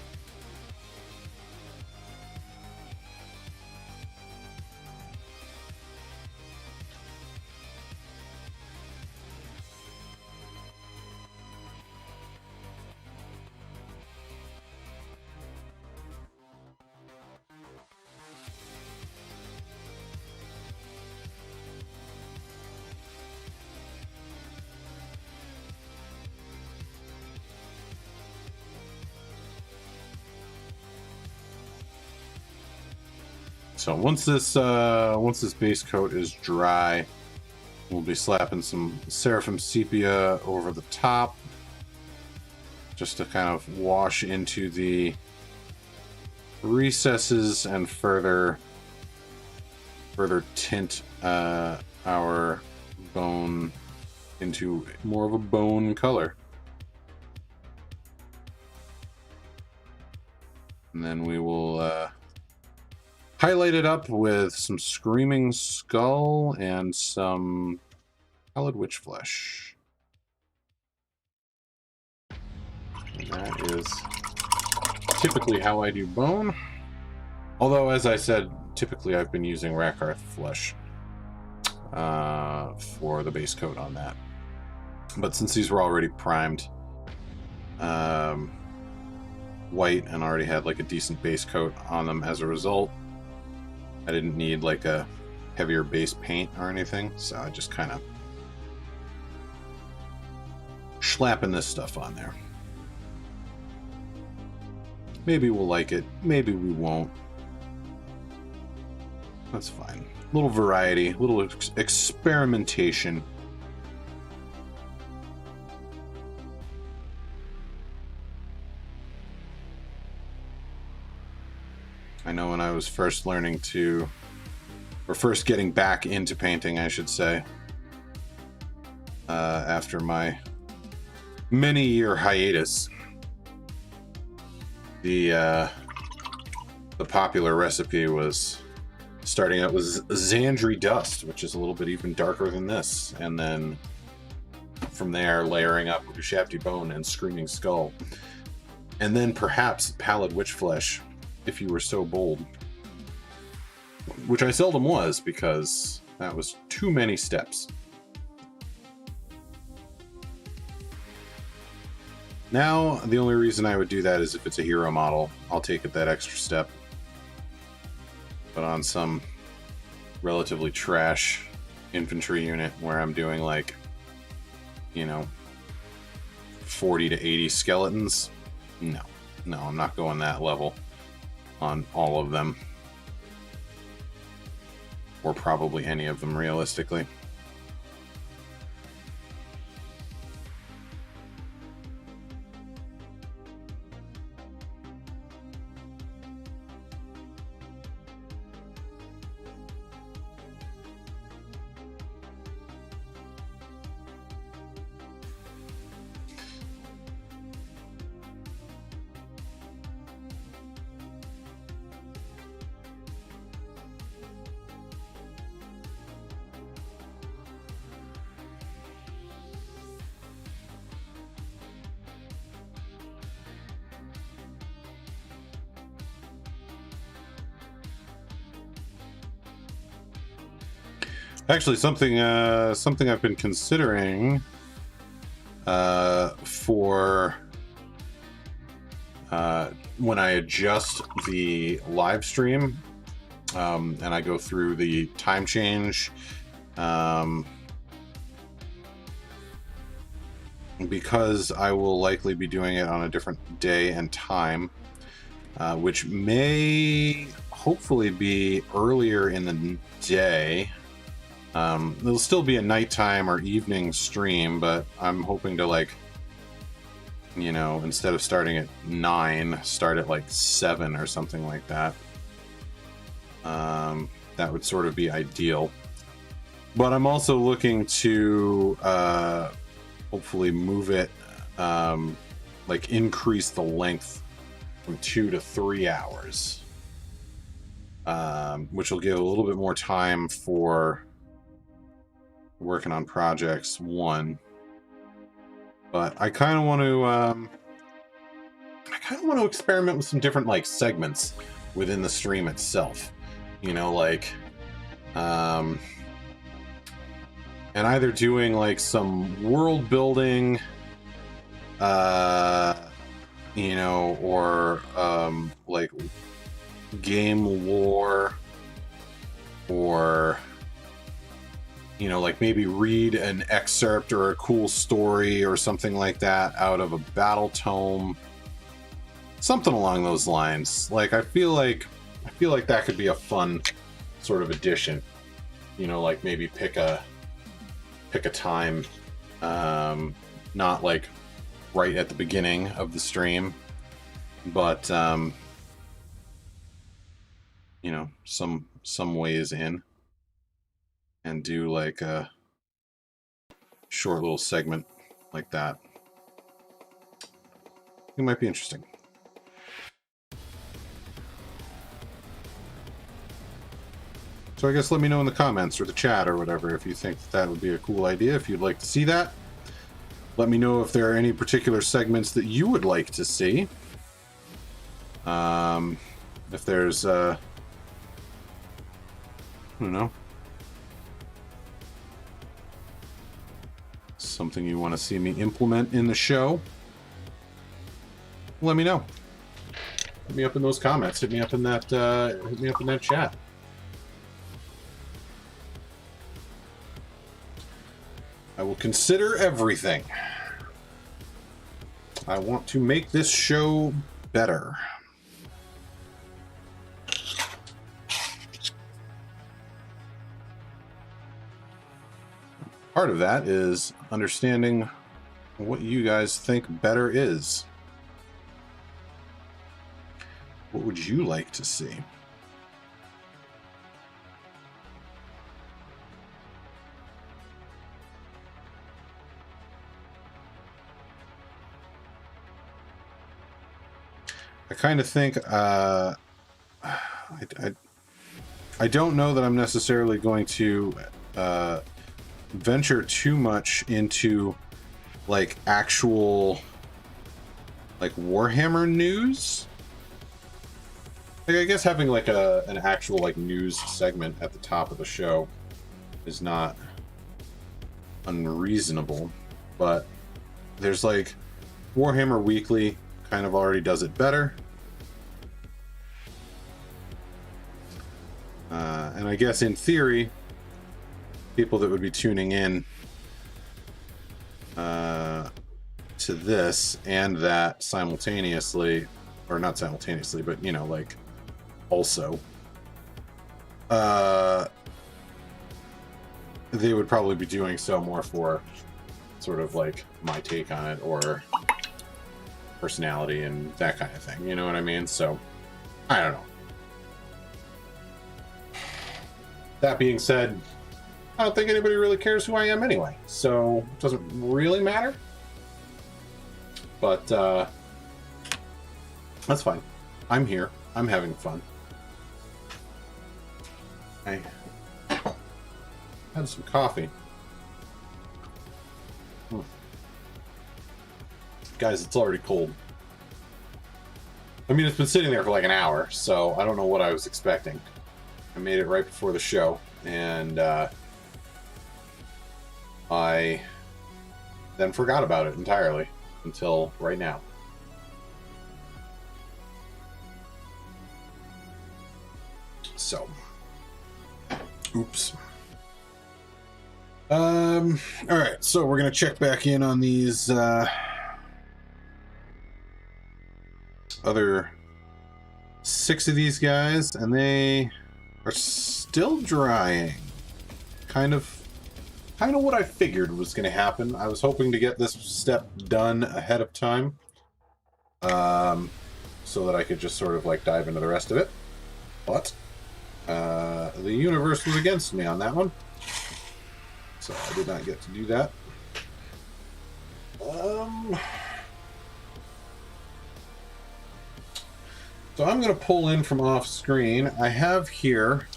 So once this base coat is dry, we'll be slapping some Seraphim Sepia over the top, just to kind of wash into the recesses and further tint our bone into more of a bone color. And then we will highlight it up with some Screaming Skull and some Pallid Witch Flesh. And that is typically how I do bone. Although, as I said, typically I've been using Rakarth Flesh for the base coat on that. But since these were already primed white and already had like a decent base coat on them as a result, I didn't need like a heavier base paint or anything, so I just kind of slapping this stuff on there. Maybe we'll like it, maybe we won't. That's fine. Little variety, little experimentation. I know when I was first learning to, or first getting back into painting, I should say, after my many-year hiatus, the popular recipe was starting out with Xandri Dust, which is a little bit even darker than this, and then from there layering up Ushabti Bone and Screaming Skull, and then perhaps Pallid Witch Flesh, if you were so bold, which I seldom was because that was too many steps. Now, the only reason I would do that is if it's a hero model. I'll take it that extra step. But on some relatively trash infantry unit where I'm doing like, 40 to 80 skeletons, no, I'm not going that level on all of them, or probably any of them realistically. Actually, something I've been considering for when I adjust the live stream and I go through the time change because I will likely be doing it on a different day and time, which may hopefully be earlier in the day. It'll still be a nighttime or evening stream, but I'm hoping to, like, you know, instead of starting at 9, start at like 7 or something like that. That would sort of be ideal. But I'm also looking to hopefully move it, like increase the length from 2 to 3 hours, which will give a little bit more time for working on projects 1. But I kind of want to experiment with some different, like, segments within the stream itself, you know, like and either doing like some world building, you know, or like game lore, or, you know, like maybe read an excerpt or a cool story or something like that out of a battle tome, something along those lines. Like, I feel like that could be a fun sort of addition, you know, like maybe pick a time, not like right at the beginning of the stream, but you know, some ways in, and do like a short little segment like that. It might be interesting. So I guess let me know in the comments or the chat or whatever if you think that would be a cool idea, if you'd like to see that. Let me know if there are any particular segments that you would like to see. If there's, I don't know, something you want to see me implement in the show, let me know. Hit me up in those comments. Hit me up in that chat. I will consider everything. I want to make this show better. Part of that is understanding what you guys think better is. What would you like to see? I kind of think I don't know that I'm necessarily going to venture too much into like actual like Warhammer news. Like, I guess having like an actual like news segment at the top of the show is not unreasonable, but there's like Warhammer Weekly kind of already does it better. And I guess in theory, people that would be tuning in to this and that simultaneously, or not simultaneously, but, you know, like also, they would probably be doing so more for sort of like my take on it or personality and that kind of thing, you know what I mean? So I don't know. That being said, I don't think anybody really cares who I am anyway, so it doesn't really matter. But that's fine. I'm here. I'm having fun. I had some coffee. Guys, it's already cold. I mean, it's been sitting there for like an hour, so I don't know what I was expecting. I made it right before the show, and I then forgot about it entirely until right now. So, oops. All right, so we're gonna check back in on these other 6 of these guys, and they are still drying. Kind of what I figured was gonna happen. I was hoping to get this step done ahead of time, so that I could just sort of like dive into the rest of it. But the universe was against me on that one. So I did not get to do that. So I'm going to pull in from off screen. I have here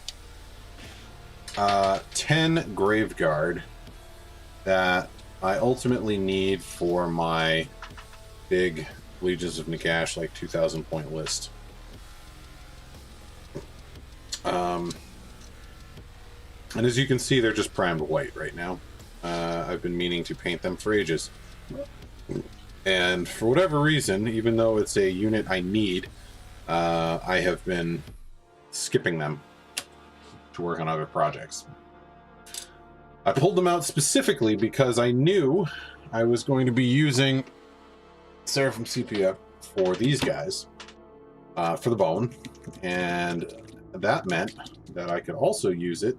10 Graveguard that I ultimately need for my big Legions of Nagash, like 2,000 point list. And as you can see, they're just primed white right now. I've been meaning to paint them for ages. And for whatever reason, even though it's a unit I need, I have been skipping them to work on other projects. I pulled them out specifically because I knew I was going to be using Seraphim Sepia for these guys, for the bone, and that meant that I could also use it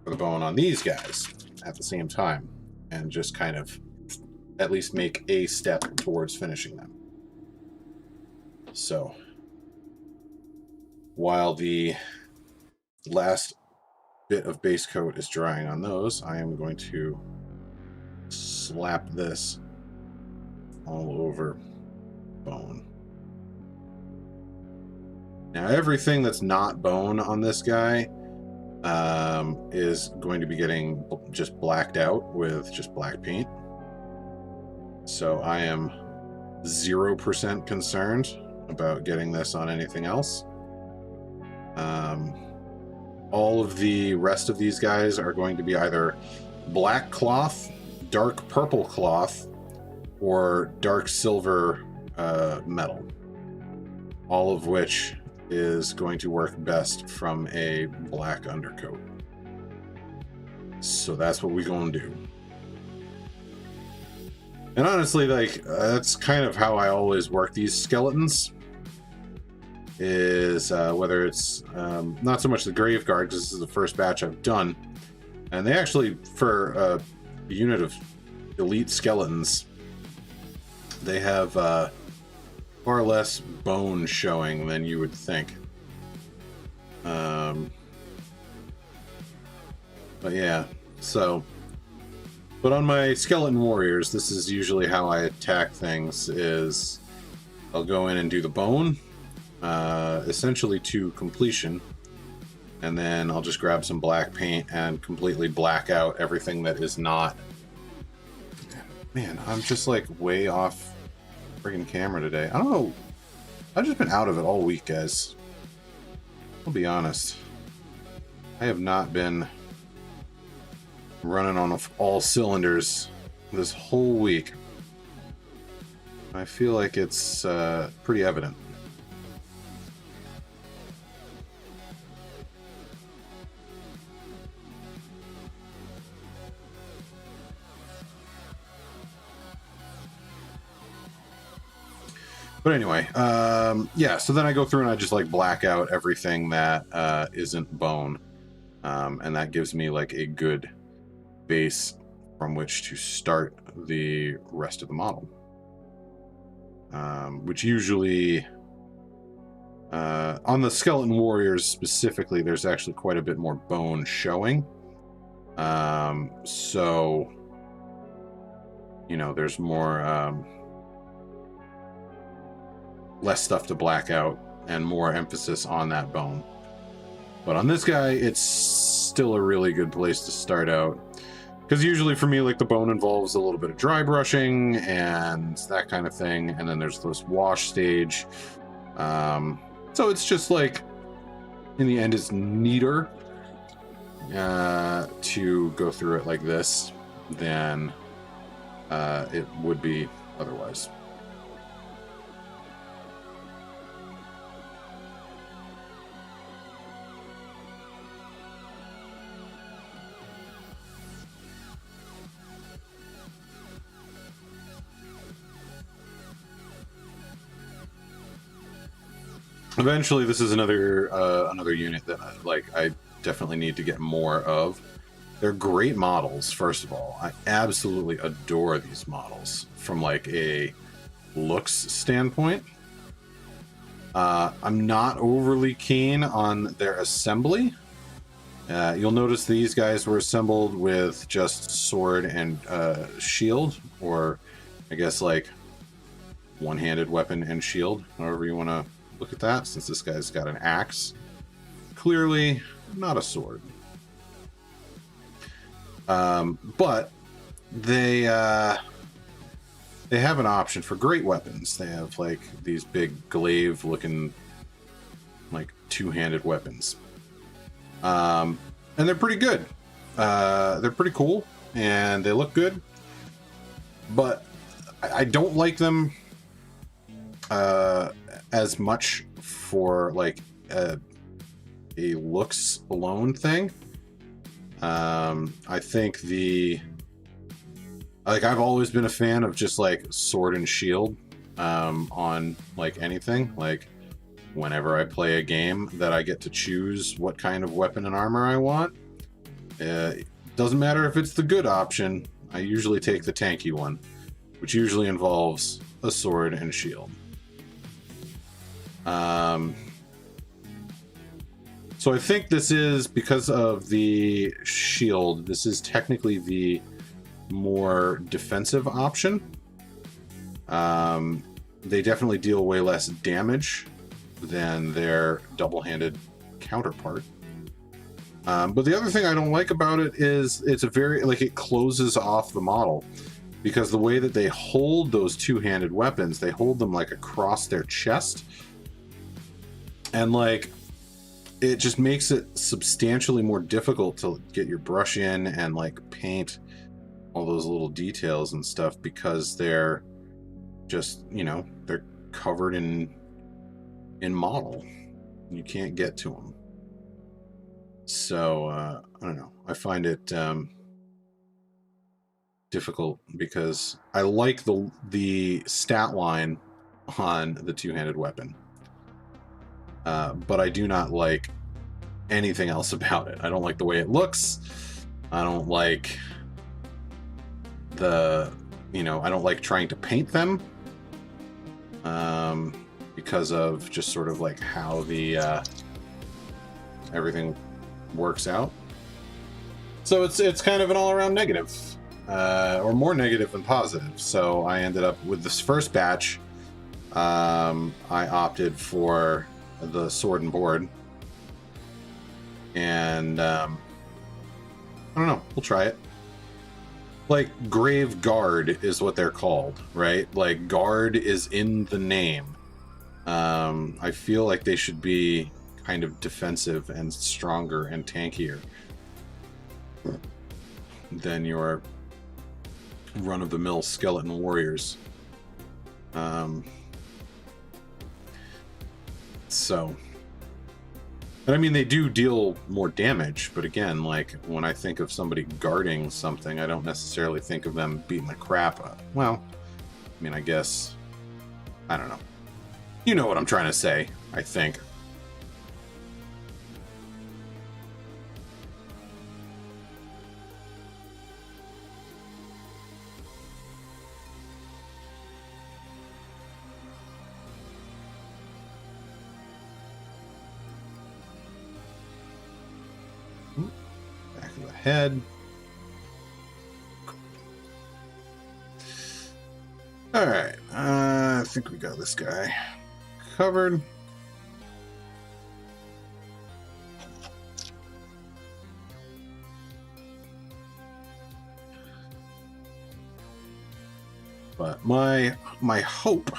for the bone on these guys at the same time, and just kind of at least make a step towards finishing them. So while the last bit of base coat is drying on those, I am going to slap this all over bone. Now everything that's not bone on this guy is going to be getting just blacked out with just black paint. So I am 0% concerned about getting this on anything else. All of the rest of these guys are going to be either black cloth, dark purple cloth, or dark silver metal. All of which is going to work best from a black undercoat. So that's what we're going to do. And honestly, like, that's kind of how I always work these skeletons. Is whether it's not so much the Graveguard, because this is the first batch I've done. And they actually, for a unit of elite skeletons, they have far less bone showing than you would think. But yeah, so... But on my skeleton warriors, this is usually how I attack things, is I'll go in and do the bone, essentially to completion, and then I'll just grab some black paint and completely black out everything that is not... Man, I'm just like way off friggin' camera today. I don't know. I've just been out of it all week, guys. I'll be honest. I have not been running on all cylinders this whole week. I feel like it's pretty evident. But anyway, yeah, so then I go through and I just like black out everything that isn't bone. And that gives me like a good base from which to start the rest of the model. Which usually, on the Skeleton Warriors specifically, there's actually quite a bit more bone showing. So, you know, there's more... less stuff to black out and more emphasis on that bone. But on this guy, it's still a really good place to start out, because usually for me, like, the bone involves a little bit of dry brushing and that kind of thing, and then there's this wash stage. So it's just like, in the end, it's neater to go through it like this than it would be otherwise. Eventually, this is another unit that I definitely need to get more of. They're great models. First of all, I absolutely adore these models from like a looks standpoint. I'm not overly keen on their assembly. You'll notice these guys were assembled with just sword and shield, or I guess like one-handed weapon and shield, however you want to look at that, since this guy's got an axe. Clearly not a sword. But they have an option for great weapons. They have like these big glaive looking like two-handed weapons. And they're pretty good. They're pretty cool and they look good, but I don't like them as much for like a looks alone thing. I think I've always been a fan of just like sword and shield on like anything. Like whenever I play a game that I get to choose what kind of weapon and armor I want, it doesn't matter if it's the good option. I usually take the tanky one, which usually involves a sword and shield. So I think this is, because of the shield, this is technically the more defensive option. They definitely deal way less damage than their double-handed counterpart. But the other thing I don't like about it is it's a very, like, it closes off the model, because the way that they hold those two-handed weapons, they hold them like across their chest, and like it just makes it substantially more difficult to get your brush in and like paint all those little details and stuff, because they're just, you know, they're covered in model. You can't get to them. So I don't know, I find it difficult, because I like the stat line on the two-handed weapon, but I do not like anything else about it. I don't like the way it looks. I don't like I don't like trying to paint them, because of just sort of like how the everything works out. So it's kind of an all-around negative, or more negative than positive. So I ended up with this first batch. I opted for the sword and board, and I don't know, we'll try it. Like, Grave Guard is what they're called, right? Like, guard is in the name. I feel like they should be kind of defensive and stronger and tankier than your run-of-the-mill skeleton warriors. And I mean, they do deal more damage, but again, like, when I think of somebody guarding something, I don't necessarily think of them beating the crap out. Well, I mean, I guess, I don't know. You know what I'm trying to say, I think. Head. All right, I think we got this guy covered. But my hope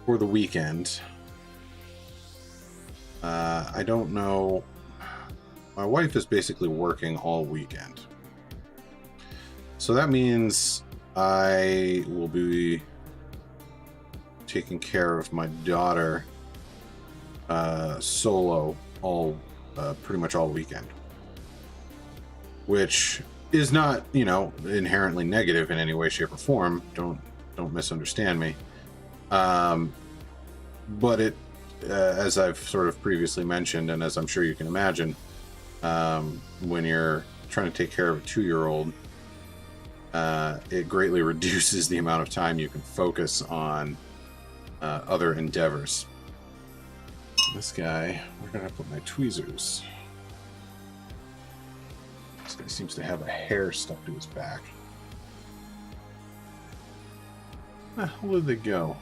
for the weekend, I don't know. My wife is basically working all weekend. So that means I will be taking care of my daughter solo pretty much all weekend. Which is not, inherently negative in any way, shape, or form. Don't misunderstand me. but it, as I've sort of previously mentioned, and as I'm sure you can imagine, when you're trying to take care of a 2-year-old, it greatly reduces the amount of time you can focus on other endeavors. This guy, where did I put my tweezers? This guy seems to have a hair stuck to his back. Where did they go?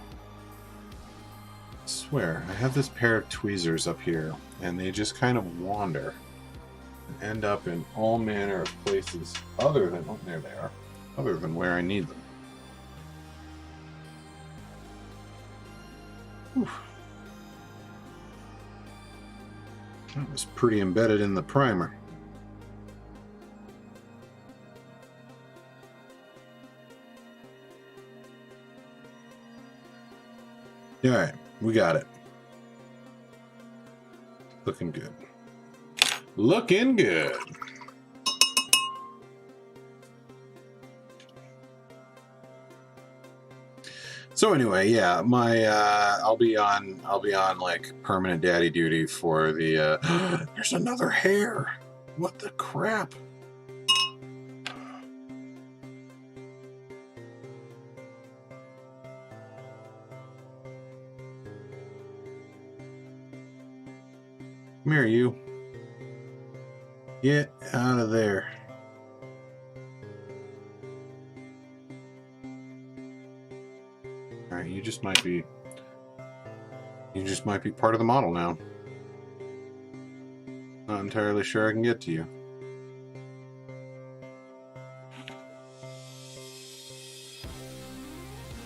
I swear, I have this pair of tweezers up here, and they just kind of wander and end up in all manner of places other than, oh, there they are, other than where I need them. Whew. That was pretty embedded in the primer. All right, we got it. Looking good. Looking good. So anyway, yeah, my I'll be on like permanent daddy duty for the there's another hair. What the crap? Come here, you. Get out of there. All right, you just might be part of the model now. Not entirely sure I can get to you.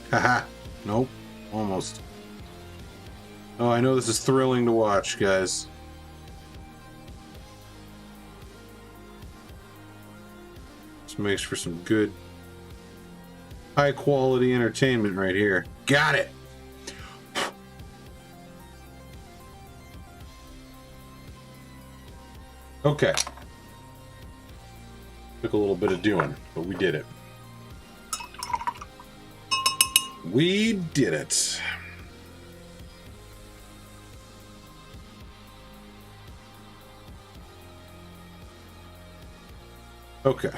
Haha. Nope. Almost. Oh, I know this is thrilling to watch, guys. This makes for some good, high quality entertainment right here. Got it! Okay. Took a little bit of doing, but we did it. We did it. Okay.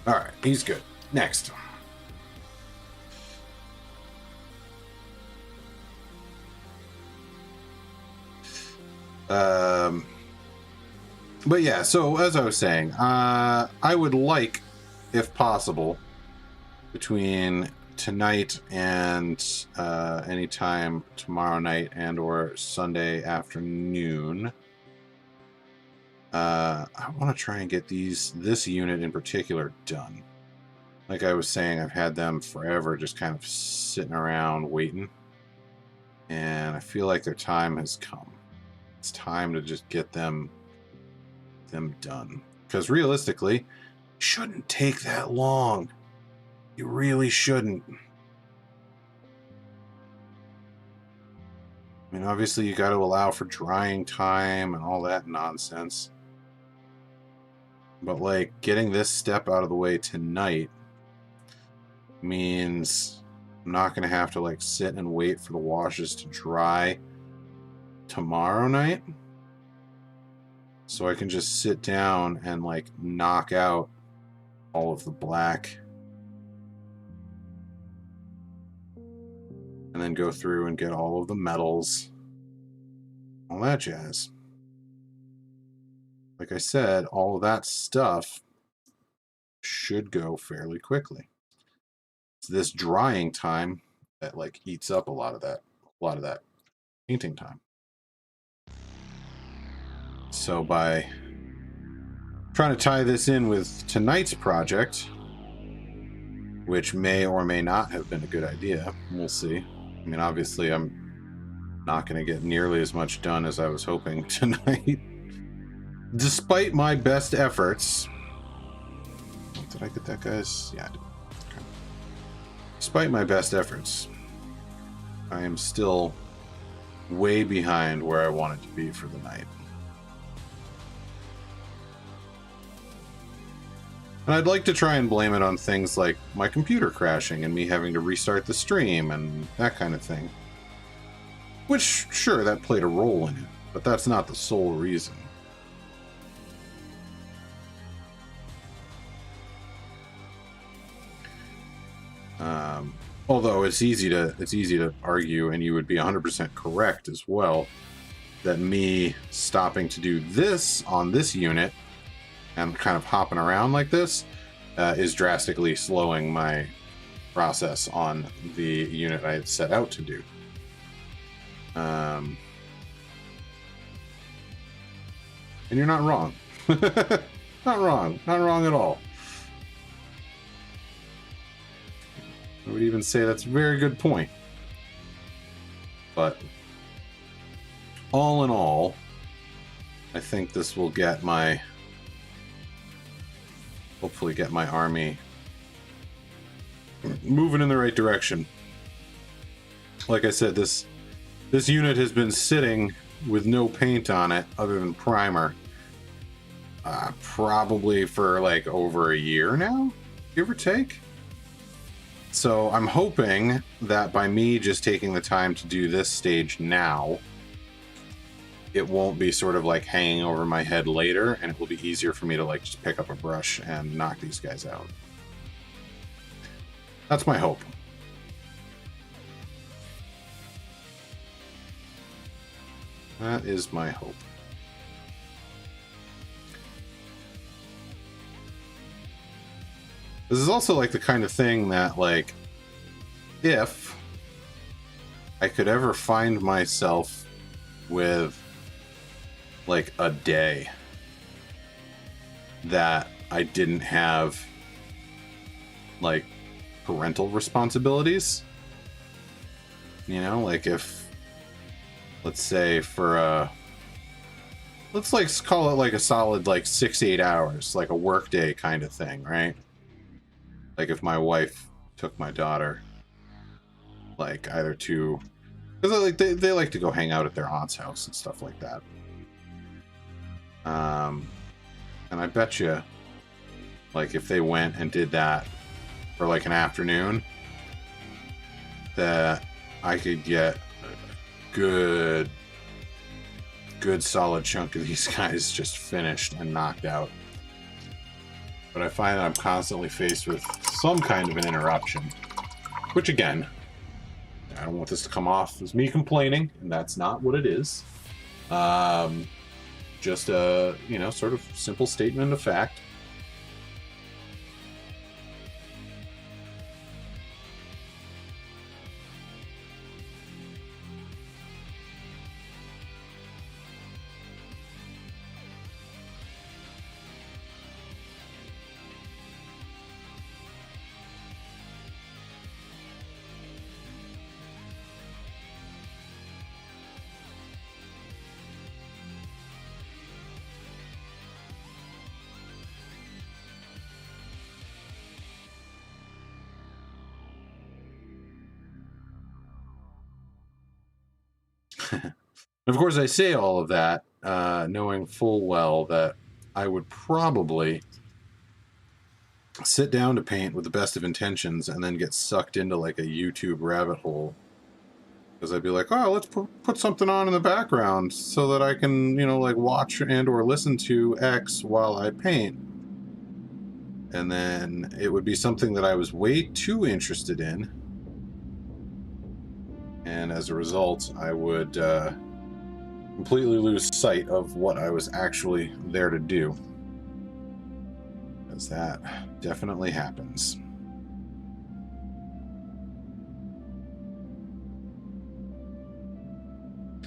All right, he's good. Next. But yeah, so as I was saying, I would like, if possible, between tonight and anytime tomorrow night and or Sunday afternoon, I want to try and get this unit in particular done. Like I was saying, I've had them forever just kind of sitting around waiting, and I feel like their time has come. It's time to just get them done, because realistically, it shouldn't take that long. You really shouldn't. I mean, obviously you got to allow for drying time and all that nonsense, but like getting this step out of the way tonight means I'm not going to have to like sit and wait for the washes to dry tomorrow night. So I can just sit down and like knock out all of the black and then go through and get all of the metals, all that jazz. Like I said, all of that stuff should go fairly quickly. It's this drying time that like eats up a lot of that painting time. So by trying to tie this in with tonight's project, which may or may not have been a good idea, we'll see. I mean, obviously I'm not going to get nearly as much done as I was hoping tonight. Despite my best efforts. Did I get that, guys? Yeah, I did. Okay. Despite my best efforts, I am still way behind where I wanted to be for the night. And I'd like to try and blame it on things like my computer crashing and me having to restart the stream and that kind of thing. Which, sure, that played a role in it, but that's not the sole reason. Although it's easy to argue, and you would be 100% correct as well, that me stopping to do this on this unit and kind of hopping around like this is drastically slowing my process on the unit I had set out to do. And you're not wrong. Not wrong at all. I would even say that's a very good point. But all in all, I think this will get my, hopefully get my army moving in the right direction. Like I said, this unit has been sitting with no paint on it other than primer probably for like over a year now, give or take. So I'm hoping that by me just taking the time to do this stage now, it won't be sort of like hanging over my head later, and it will be easier for me to like just pick up a brush and knock these guys out. That's my hope. That is my hope. This is also like the kind of thing that, like, if I could ever find myself with like a day that I didn't have like parental responsibilities, you know, like if, let's say for let's like call it like a solid like 6-8 hours, like a work day kind of thing, right? Like if my wife took my daughter like either to, because like they like to go hang out at their aunt's house and stuff like that. And I bet you, like if they went and did that for like an afternoon, that I could get a good solid chunk of these guys just finished and knocked out. But I find that I'm constantly faced with some kind of an interruption, which again, I don't want this to come off as me complaining, and that's not what it is. Just a, you know, sort of simple statement of fact. Of course, I say all of that, knowing full well that I would probably sit down to paint with the best of intentions and then get sucked into like a YouTube rabbit hole. Because I'd be like, oh, let's put something on in the background so that I can, you know, like watch and or listen to X while I paint. And then it would be something that I was way too interested in. And as a result, I would completely lose sight of what I was actually there to do. Because that definitely happens.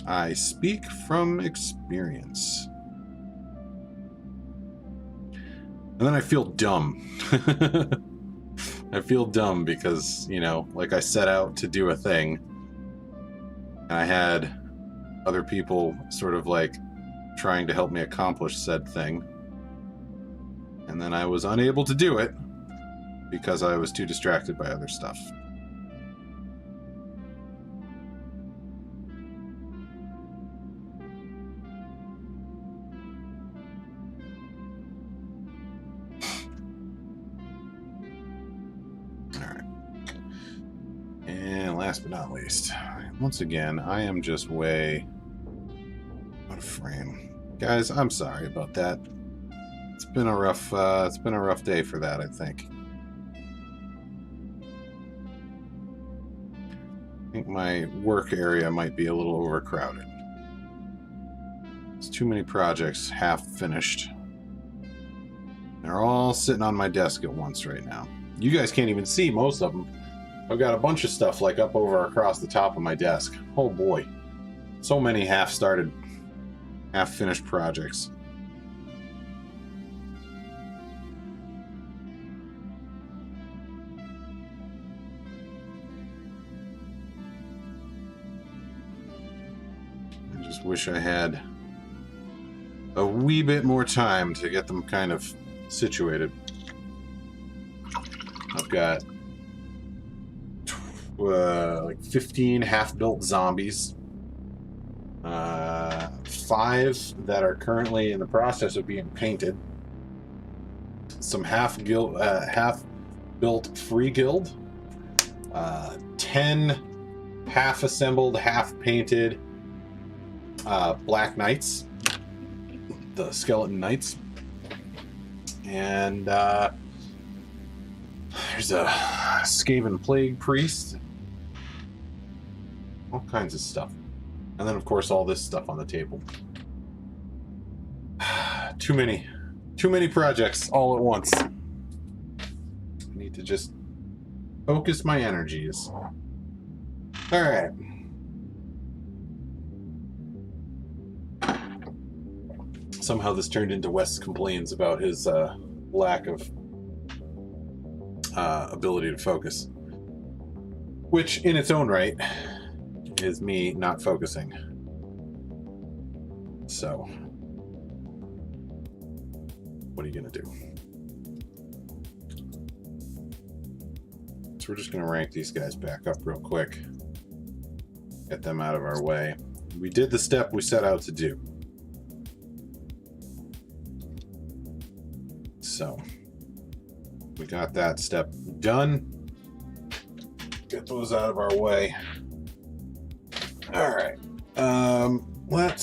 I speak from experience. And then I feel dumb. I feel dumb because, you know, like I set out to do a thing, and I had other people sort of like trying to help me accomplish said thing. And then I was unable to do it because I was too distracted by other stuff. last but not least, once again, I am just way out of frame. Guys, I'm sorry about that. It's been a rough day for that, I think. I think my work area might be a little overcrowded. There's too many projects half finished. They're all sitting on my desk at once right now. You guys can't even see most of them. I've got a bunch of stuff like up over across the top of my desk. Oh boy. So many half-started, half-finished projects. I just wish I had a wee bit more time to get them kind of situated. I've got like 15 half-built zombies, 5 that are currently in the process of being painted, some half-built free guild, 10 half-assembled, half-painted Black Knights, the Skeleton Knights, and there's a Skaven Plague Priest, all kinds of stuff, and then of course all this stuff on the table. Too many projects all at once. I need to just focus my energies. All right. Somehow this turned into Wes complains about his lack of ability to focus, which in its own right is me not focusing. So what are you gonna do? So we're just gonna rank these guys back up real quick, get them out of our way. We did the step we set out to do. So we got that step done. Get those out of our way. All right. What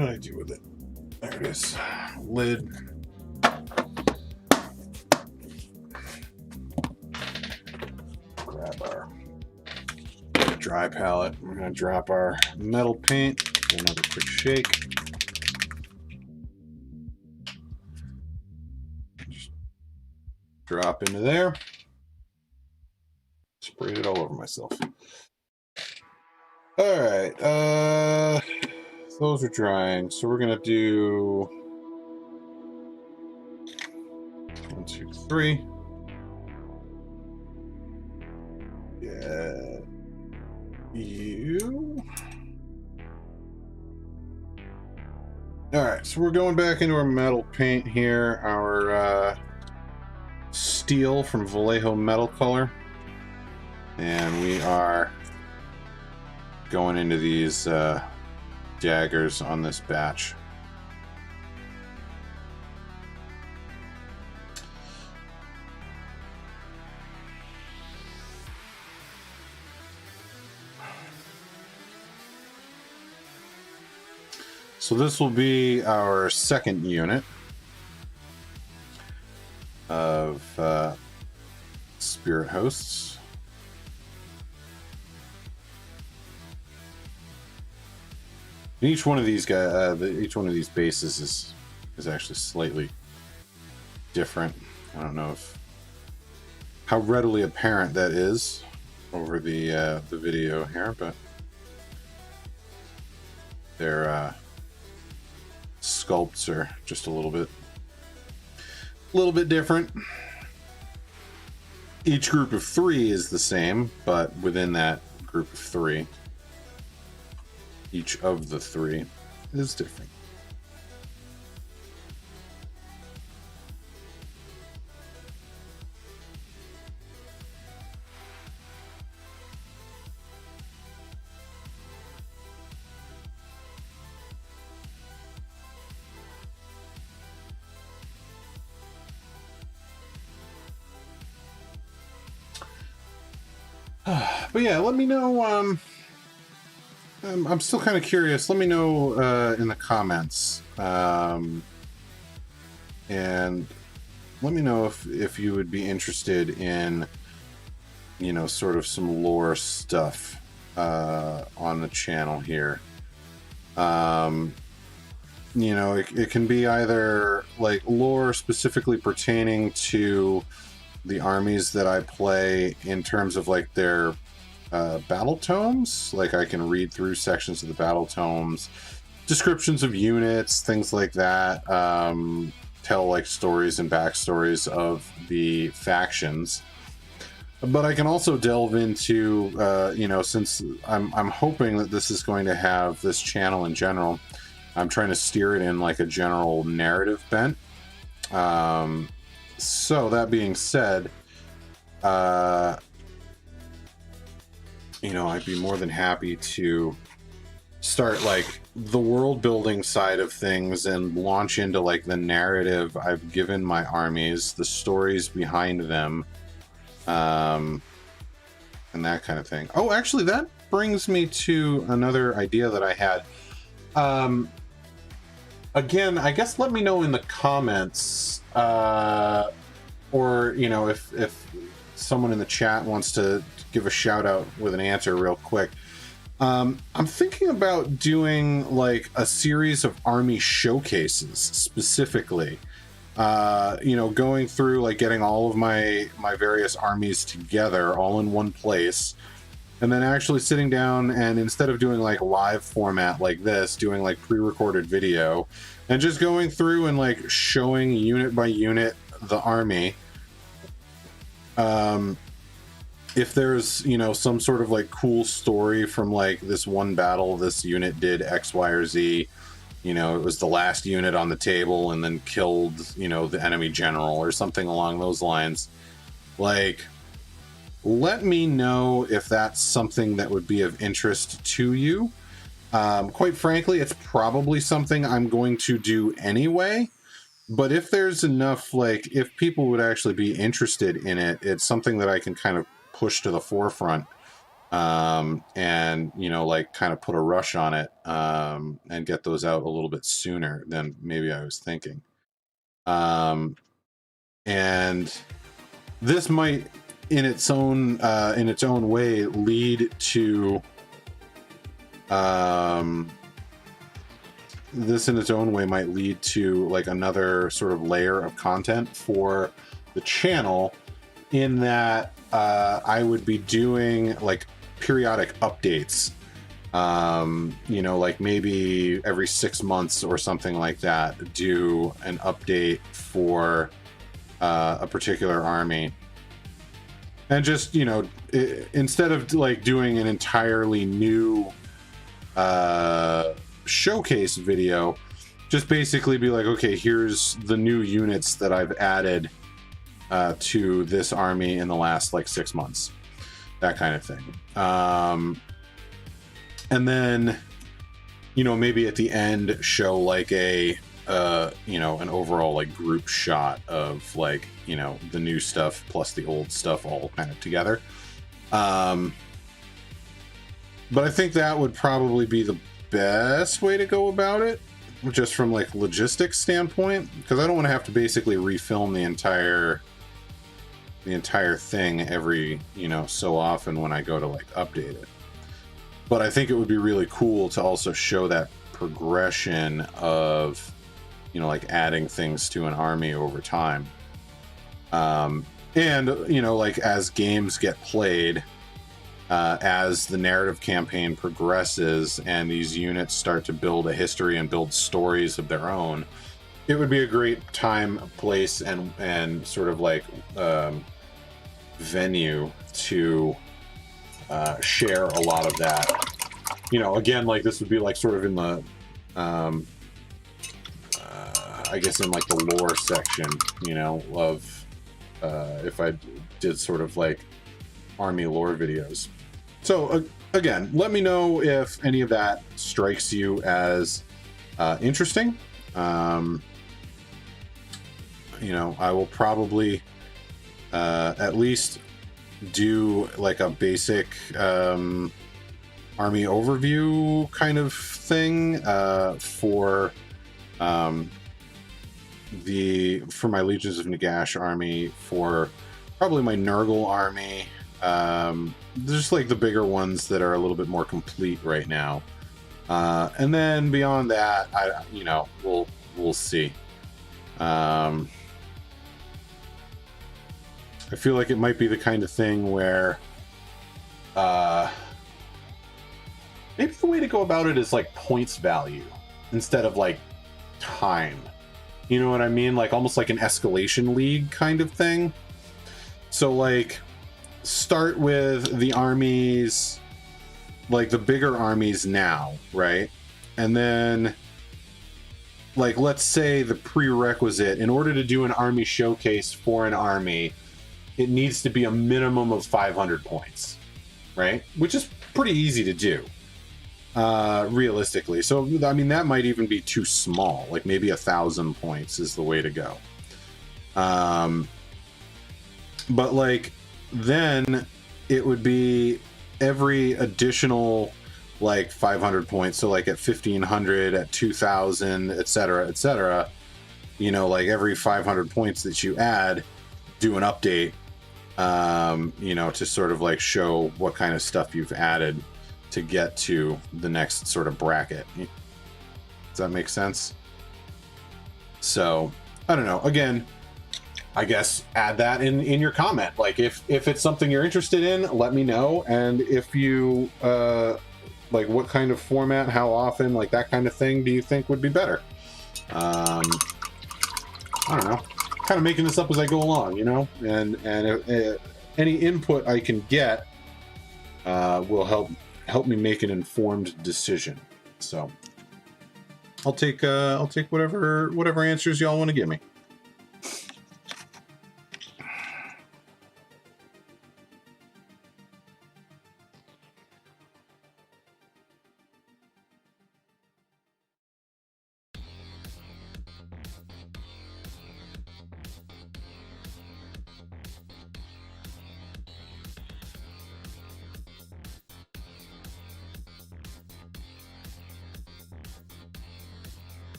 did I do with it? There it is. Lid. Grab our dry palette. We're gonna drop our metal paint. Do another quick shake. Just drop into there. Sprayed it all over myself. All right. Those are drying, so we're gonna do 1, 2, 3. Yeah, you. All right, so we're going back into our metal paint here. Our steel from Vallejo Metal Color, and we are going into these daggers on this batch. So this will be our second unit of spirit hosts. Each one of these guys, each one of these bases is actually slightly different. I don't know how readily apparent that is over the video here, but their sculpts are just a little bit different. Each group of 3 is the same, but within that group of 3, each of the 3 is different. But yeah, let me know. I'm still kind of curious. Let me know in the comments, and let me know if you would be interested in, you know, sort of some lore stuff on the channel here. You know, it can be either like lore specifically pertaining to the armies that I play in terms of like their battle tomes. Like I can read through sections of the battle tomes, descriptions of units, things like that. Tell like stories and backstories of the factions. But I can also delve into, you know, since I'm hoping that this is going to have this channel in general, I'm trying to steer it in like a general narrative bent. So that being said, you know, I'd be more than happy to start like the world building side of things and launch into like the narrative I've given my armies, the stories behind them, and that kind of thing. Oh, actually, that brings me to another idea that I had. Again, I guess let me know in the comments, or, you know, if someone in the chat wants to give a shout out with an answer real quick. I'm thinking about doing like a series of army showcases specifically. You know, going through like getting all of my various armies together all in one place, and then actually sitting down and instead of doing like live format like this, doing like pre-recorded video and just going through and like showing unit by unit the army. If there's, you know, some sort of like cool story from like this one battle, this unit did X, Y, or Z, you know, it was the last unit on the table and then killed, you know, the enemy general or something along those lines. Like, let me know if that's something that would be of interest to you. Quite frankly, it's probably something I'm going to do anyway. But if there's enough, like, if people would actually be interested in it, it's something that I can kind of push to the forefront, and, you know, like, kind of put a rush on it, and get those out a little bit sooner than maybe I was thinking. And this might, in its own way, lead to, this in its own way might lead to like another sort of layer of content for the channel, in that I would be doing like periodic updates, you know, like maybe every 6 months or something like that, do an update for a particular army. And just, you know, instead of like doing an entirely new showcase video, just basically be like, okay, here's the new units that I've added to this army in the last like 6 months, that kind of thing. And then, you know, maybe at the end show like a you know, an overall like group shot of like, you know, the new stuff plus the old stuff all kind of together. But I think that would probably be the best way to go about it, just from like logistics standpoint, because I don't want to have to basically refilm the entire thing every, you know, so often when I go to like update it. But I think it would be really cool to also show that progression of, you know, like adding things to an army over time. And, you know, like as games get played, as the narrative campaign progresses and these units start to build a history and build stories of their own, it would be a great time, place, and sort of like venue to share a lot of that. You know, again, like this would be like sort of in the, I guess in like the lore section, you know, of if I did sort of like army lore videos. So again, let me know if any of that strikes you as interesting. You know, I will probably at least do like a basic army overview kind of thing for my Legions of Nagash army, for probably my Nurgle army. Just like the bigger ones that are a little bit more complete right now. And then beyond that, we'll see. I feel like it might be the kind of thing where maybe the way to go about it is like points value instead of like time. You know what I mean? Like almost like an escalation league kind of thing. So like start with the armies, like the bigger armies now, right? And then like let's say the prerequisite in order to do an army showcase for an army, it needs to be a minimum of 500 points, right? Which is pretty easy to do, realistically. So, I mean, that might even be too small. Like maybe 1,000 points is the way to go. But like, then it would be every additional like 500 points. So like at 1,500, at 2,000, etc., you know, like every 500 points that you add, do an update, you know, to sort of like show what kind of stuff you've added to get to the next sort of bracket. Does that make sense? So I don't know. Again, I guess add that in your comment. Like if it's something you're interested in, let me know. And if you like what kind of format, how often, like that kind of thing do you think would be better? I don't know. Kind of making this up as I go along, you know, and any input I can get will help me make an informed decision. So I'll take whatever answers y'all want to give me.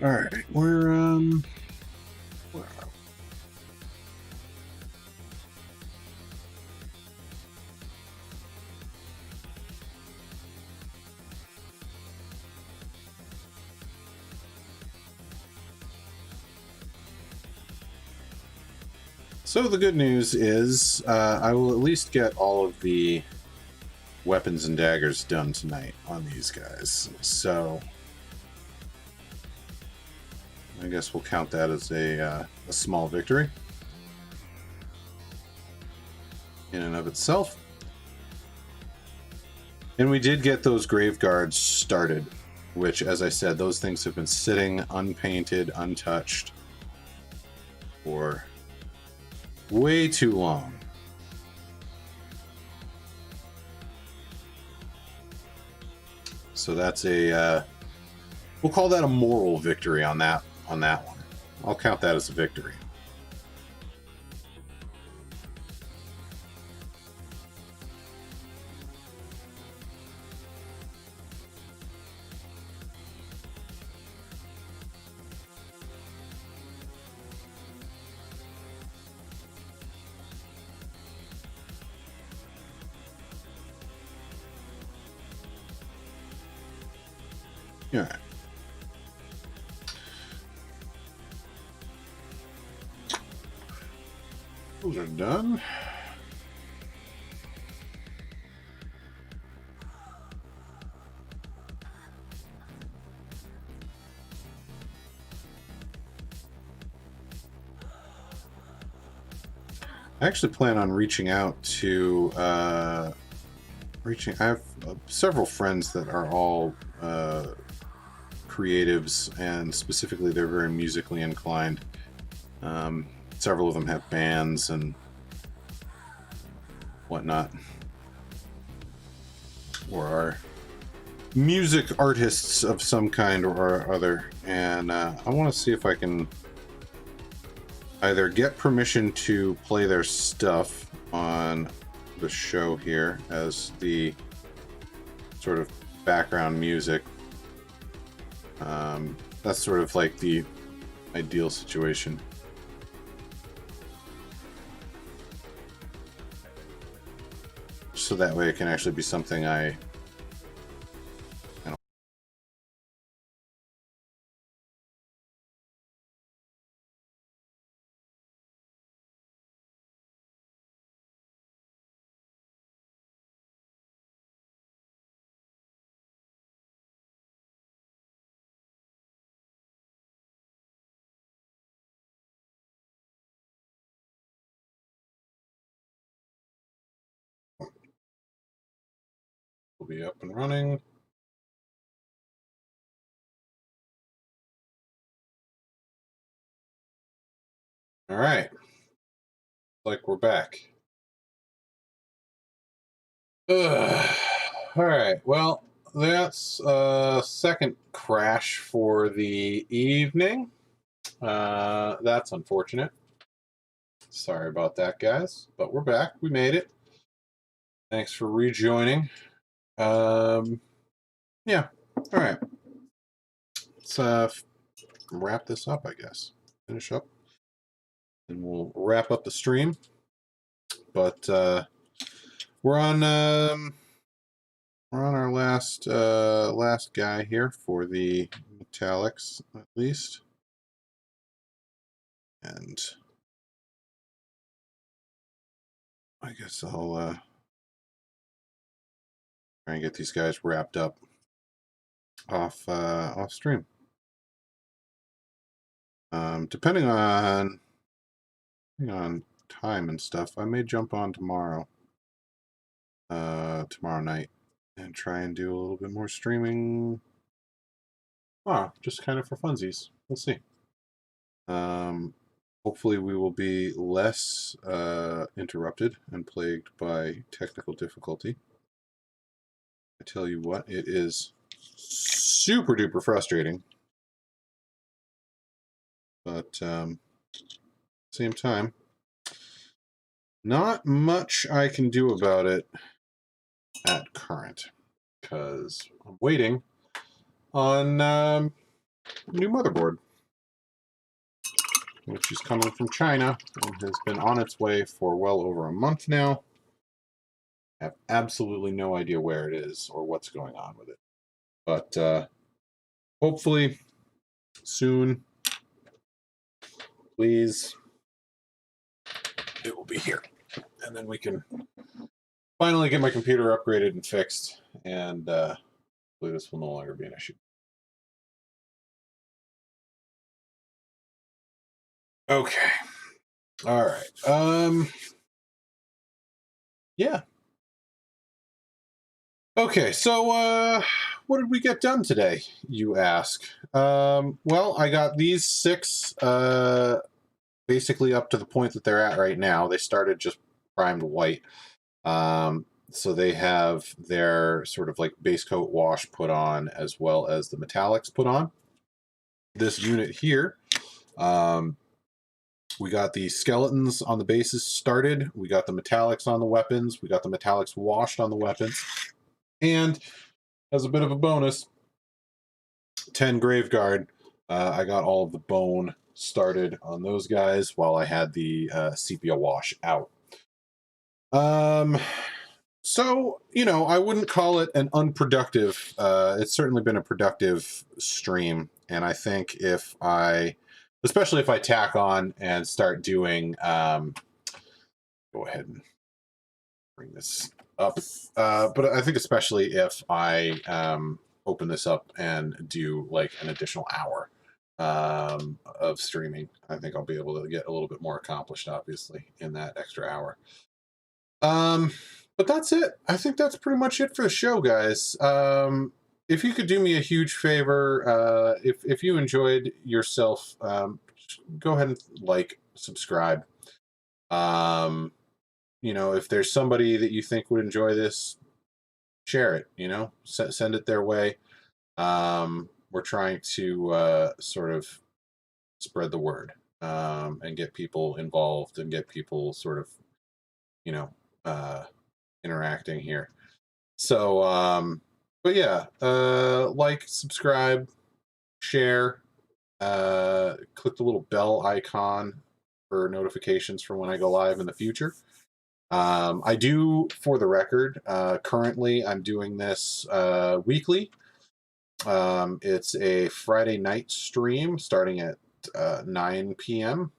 All right, where are we? So the good news is I will at least get all of the weapons and daggers done tonight on these guys. So I guess we'll count that as a small victory in and of itself. And we did get those grave guards started, which, as I said, those things have been sitting unpainted, untouched for way too long. So that's we'll call that a moral victory on that one. I'll count that as a victory. All right. Those are done. I actually plan on reaching out to I have several friends that are all creatives, and specifically they're very musically inclined. Several of them have bands, and whatnot, or are music artists of some kind or other. And I want to see if I can either get permission to play their stuff on the show here as the sort of background music. That's sort of like the ideal situation. So that way it can actually be something I will be up and running. All right. Like we're back. Ugh. All right. Well, that's second crash for the evening. That's unfortunate. Sorry about that, guys. But we're back. We made it. Thanks for rejoining. Yeah. All right. Let's wrap this up, I guess. Finish up. And we'll wrap up the stream. But we're on our last guy here for the metallics, at least. And I guess I'll try and get these guys wrapped up off stream. Depending on time and stuff, I may jump on tomorrow night and try and do a little bit more streaming. Just kind of for funsies. We'll see. Hopefully we will be less interrupted and plagued by technical difficulty. I tell you what, it is super duper frustrating. But same time, not much I can do about it at current, because I'm waiting on new motherboard, which is coming from China and has been on its way for well over a month now. I have absolutely no idea where it is or what's going on with it. But hopefully soon, please, it will be here. And then we can finally get my computer upgraded and fixed, and hopefully this will no longer be an issue. Okay. All right. Yeah. Okay, so what did we get done today, you ask? Well, I got these 6 basically up to the point that they're at right now. They started just primed white. So they have their sort of like base coat wash put on, as well as the metallics put on. This unit here, we got the skeletons on the bases started. We got the metallics on the weapons. We got the metallics washed on the weapons. And as a bit of a bonus, 10 Graveguard, I got all of the bone started on those guys while I had the sepia wash out. So, I wouldn't call it an unproductive, it's certainly been a productive stream. And I think especially if I tack on and start doing, go ahead and bring this up. But I think especially if I open this up and do like an additional hour of streaming, I think I'll be able to get a little bit more accomplished, obviously, in that extra hour. But that's it. I think that's pretty much it for the show, guys. If you could do me a huge favor, if you enjoyed yourself, go ahead and subscribe. if there's somebody that you think would enjoy this, share it, send it their way. We're trying to sort of spread the word, and get people involved and get people sort of, you know, interacting here. So, but yeah, like, subscribe, share, click the little bell icon for notifications for when I go live in the future. I do, for the record, currently I'm doing this weekly. It's a Friday night stream starting at 9 p.m.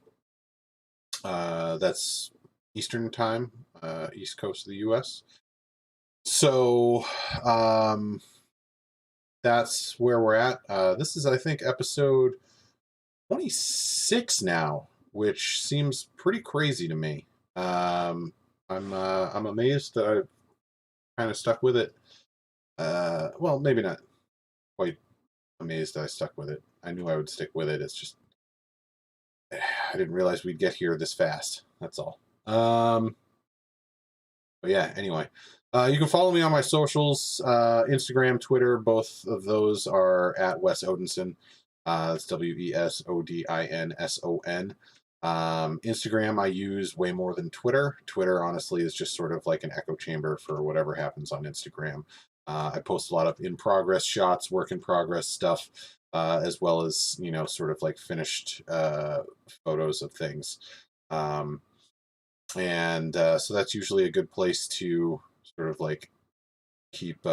That's Eastern time, East Coast of the U.S. So that's where we're at. This is, I think, episode 26 now, which seems pretty crazy to me. I'm amazed that I've kind of stuck with it. Well, maybe not quite amazed that I stuck with it. I knew I would stick with it. It's just I didn't realize we'd get here this fast. That's all. But yeah, anyway. You can follow me on my socials, Instagram, Twitter. Both of those are at Wes Odinson. It's WESODINSON. Instagram I use way more than Twitter. Twitter, honestly, is just sort of like an echo chamber for whatever happens on Instagram. I post a lot of in-progress shots, work-in-progress stuff, as well as, sort of like finished photos of things. So that's usually a good place to sort of like keep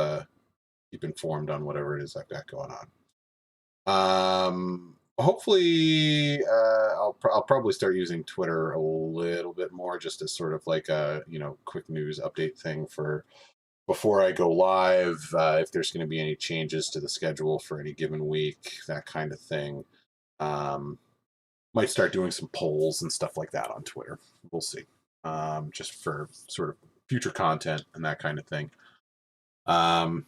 informed on whatever it is I've got going on. Hopefully, I'll probably start using Twitter a little bit more, just as sort of like a quick news update thing for before I go live. If there's going to be any changes to the schedule for any given week, that kind of thing. Might start doing some polls and stuff like that on Twitter. We'll see. Just for sort of future content and that kind of thing. But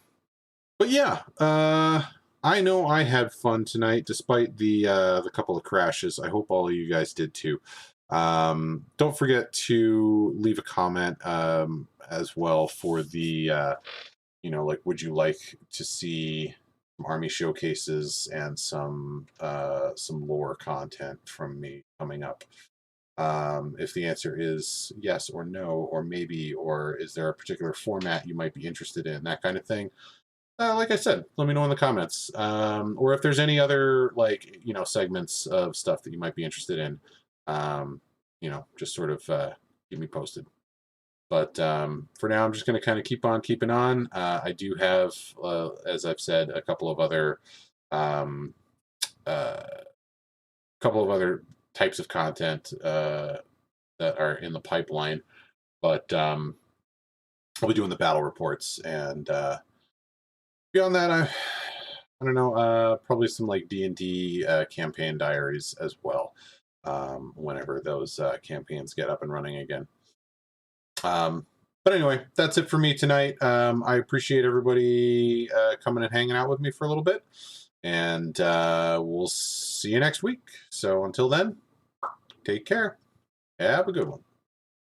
yeah, I know I had fun tonight, despite the couple of crashes. I hope all of you guys did too. Don't forget to leave a comment as well for the like, would you like to see some army showcases and some lore content from me coming up? If the answer is yes or no or maybe, or is there a particular format you might be interested in, that kind of thing, like I said, let me know in the comments. Or if there's any other segments of stuff that you might be interested in, just sort of keep me posted. But for now, I'm just going to kind of keep on keeping on. I do have, as I've said, a couple of other types of content that are in the pipeline. But I'll be doing the battle reports, and beyond that, I don't know, probably some like D&D campaign diaries as well, whenever those campaigns get up and running again. But anyway, that's it for me tonight. I appreciate everybody coming and hanging out with me for a little bit, and we'll see you next week. So until then, take care. Have a good one.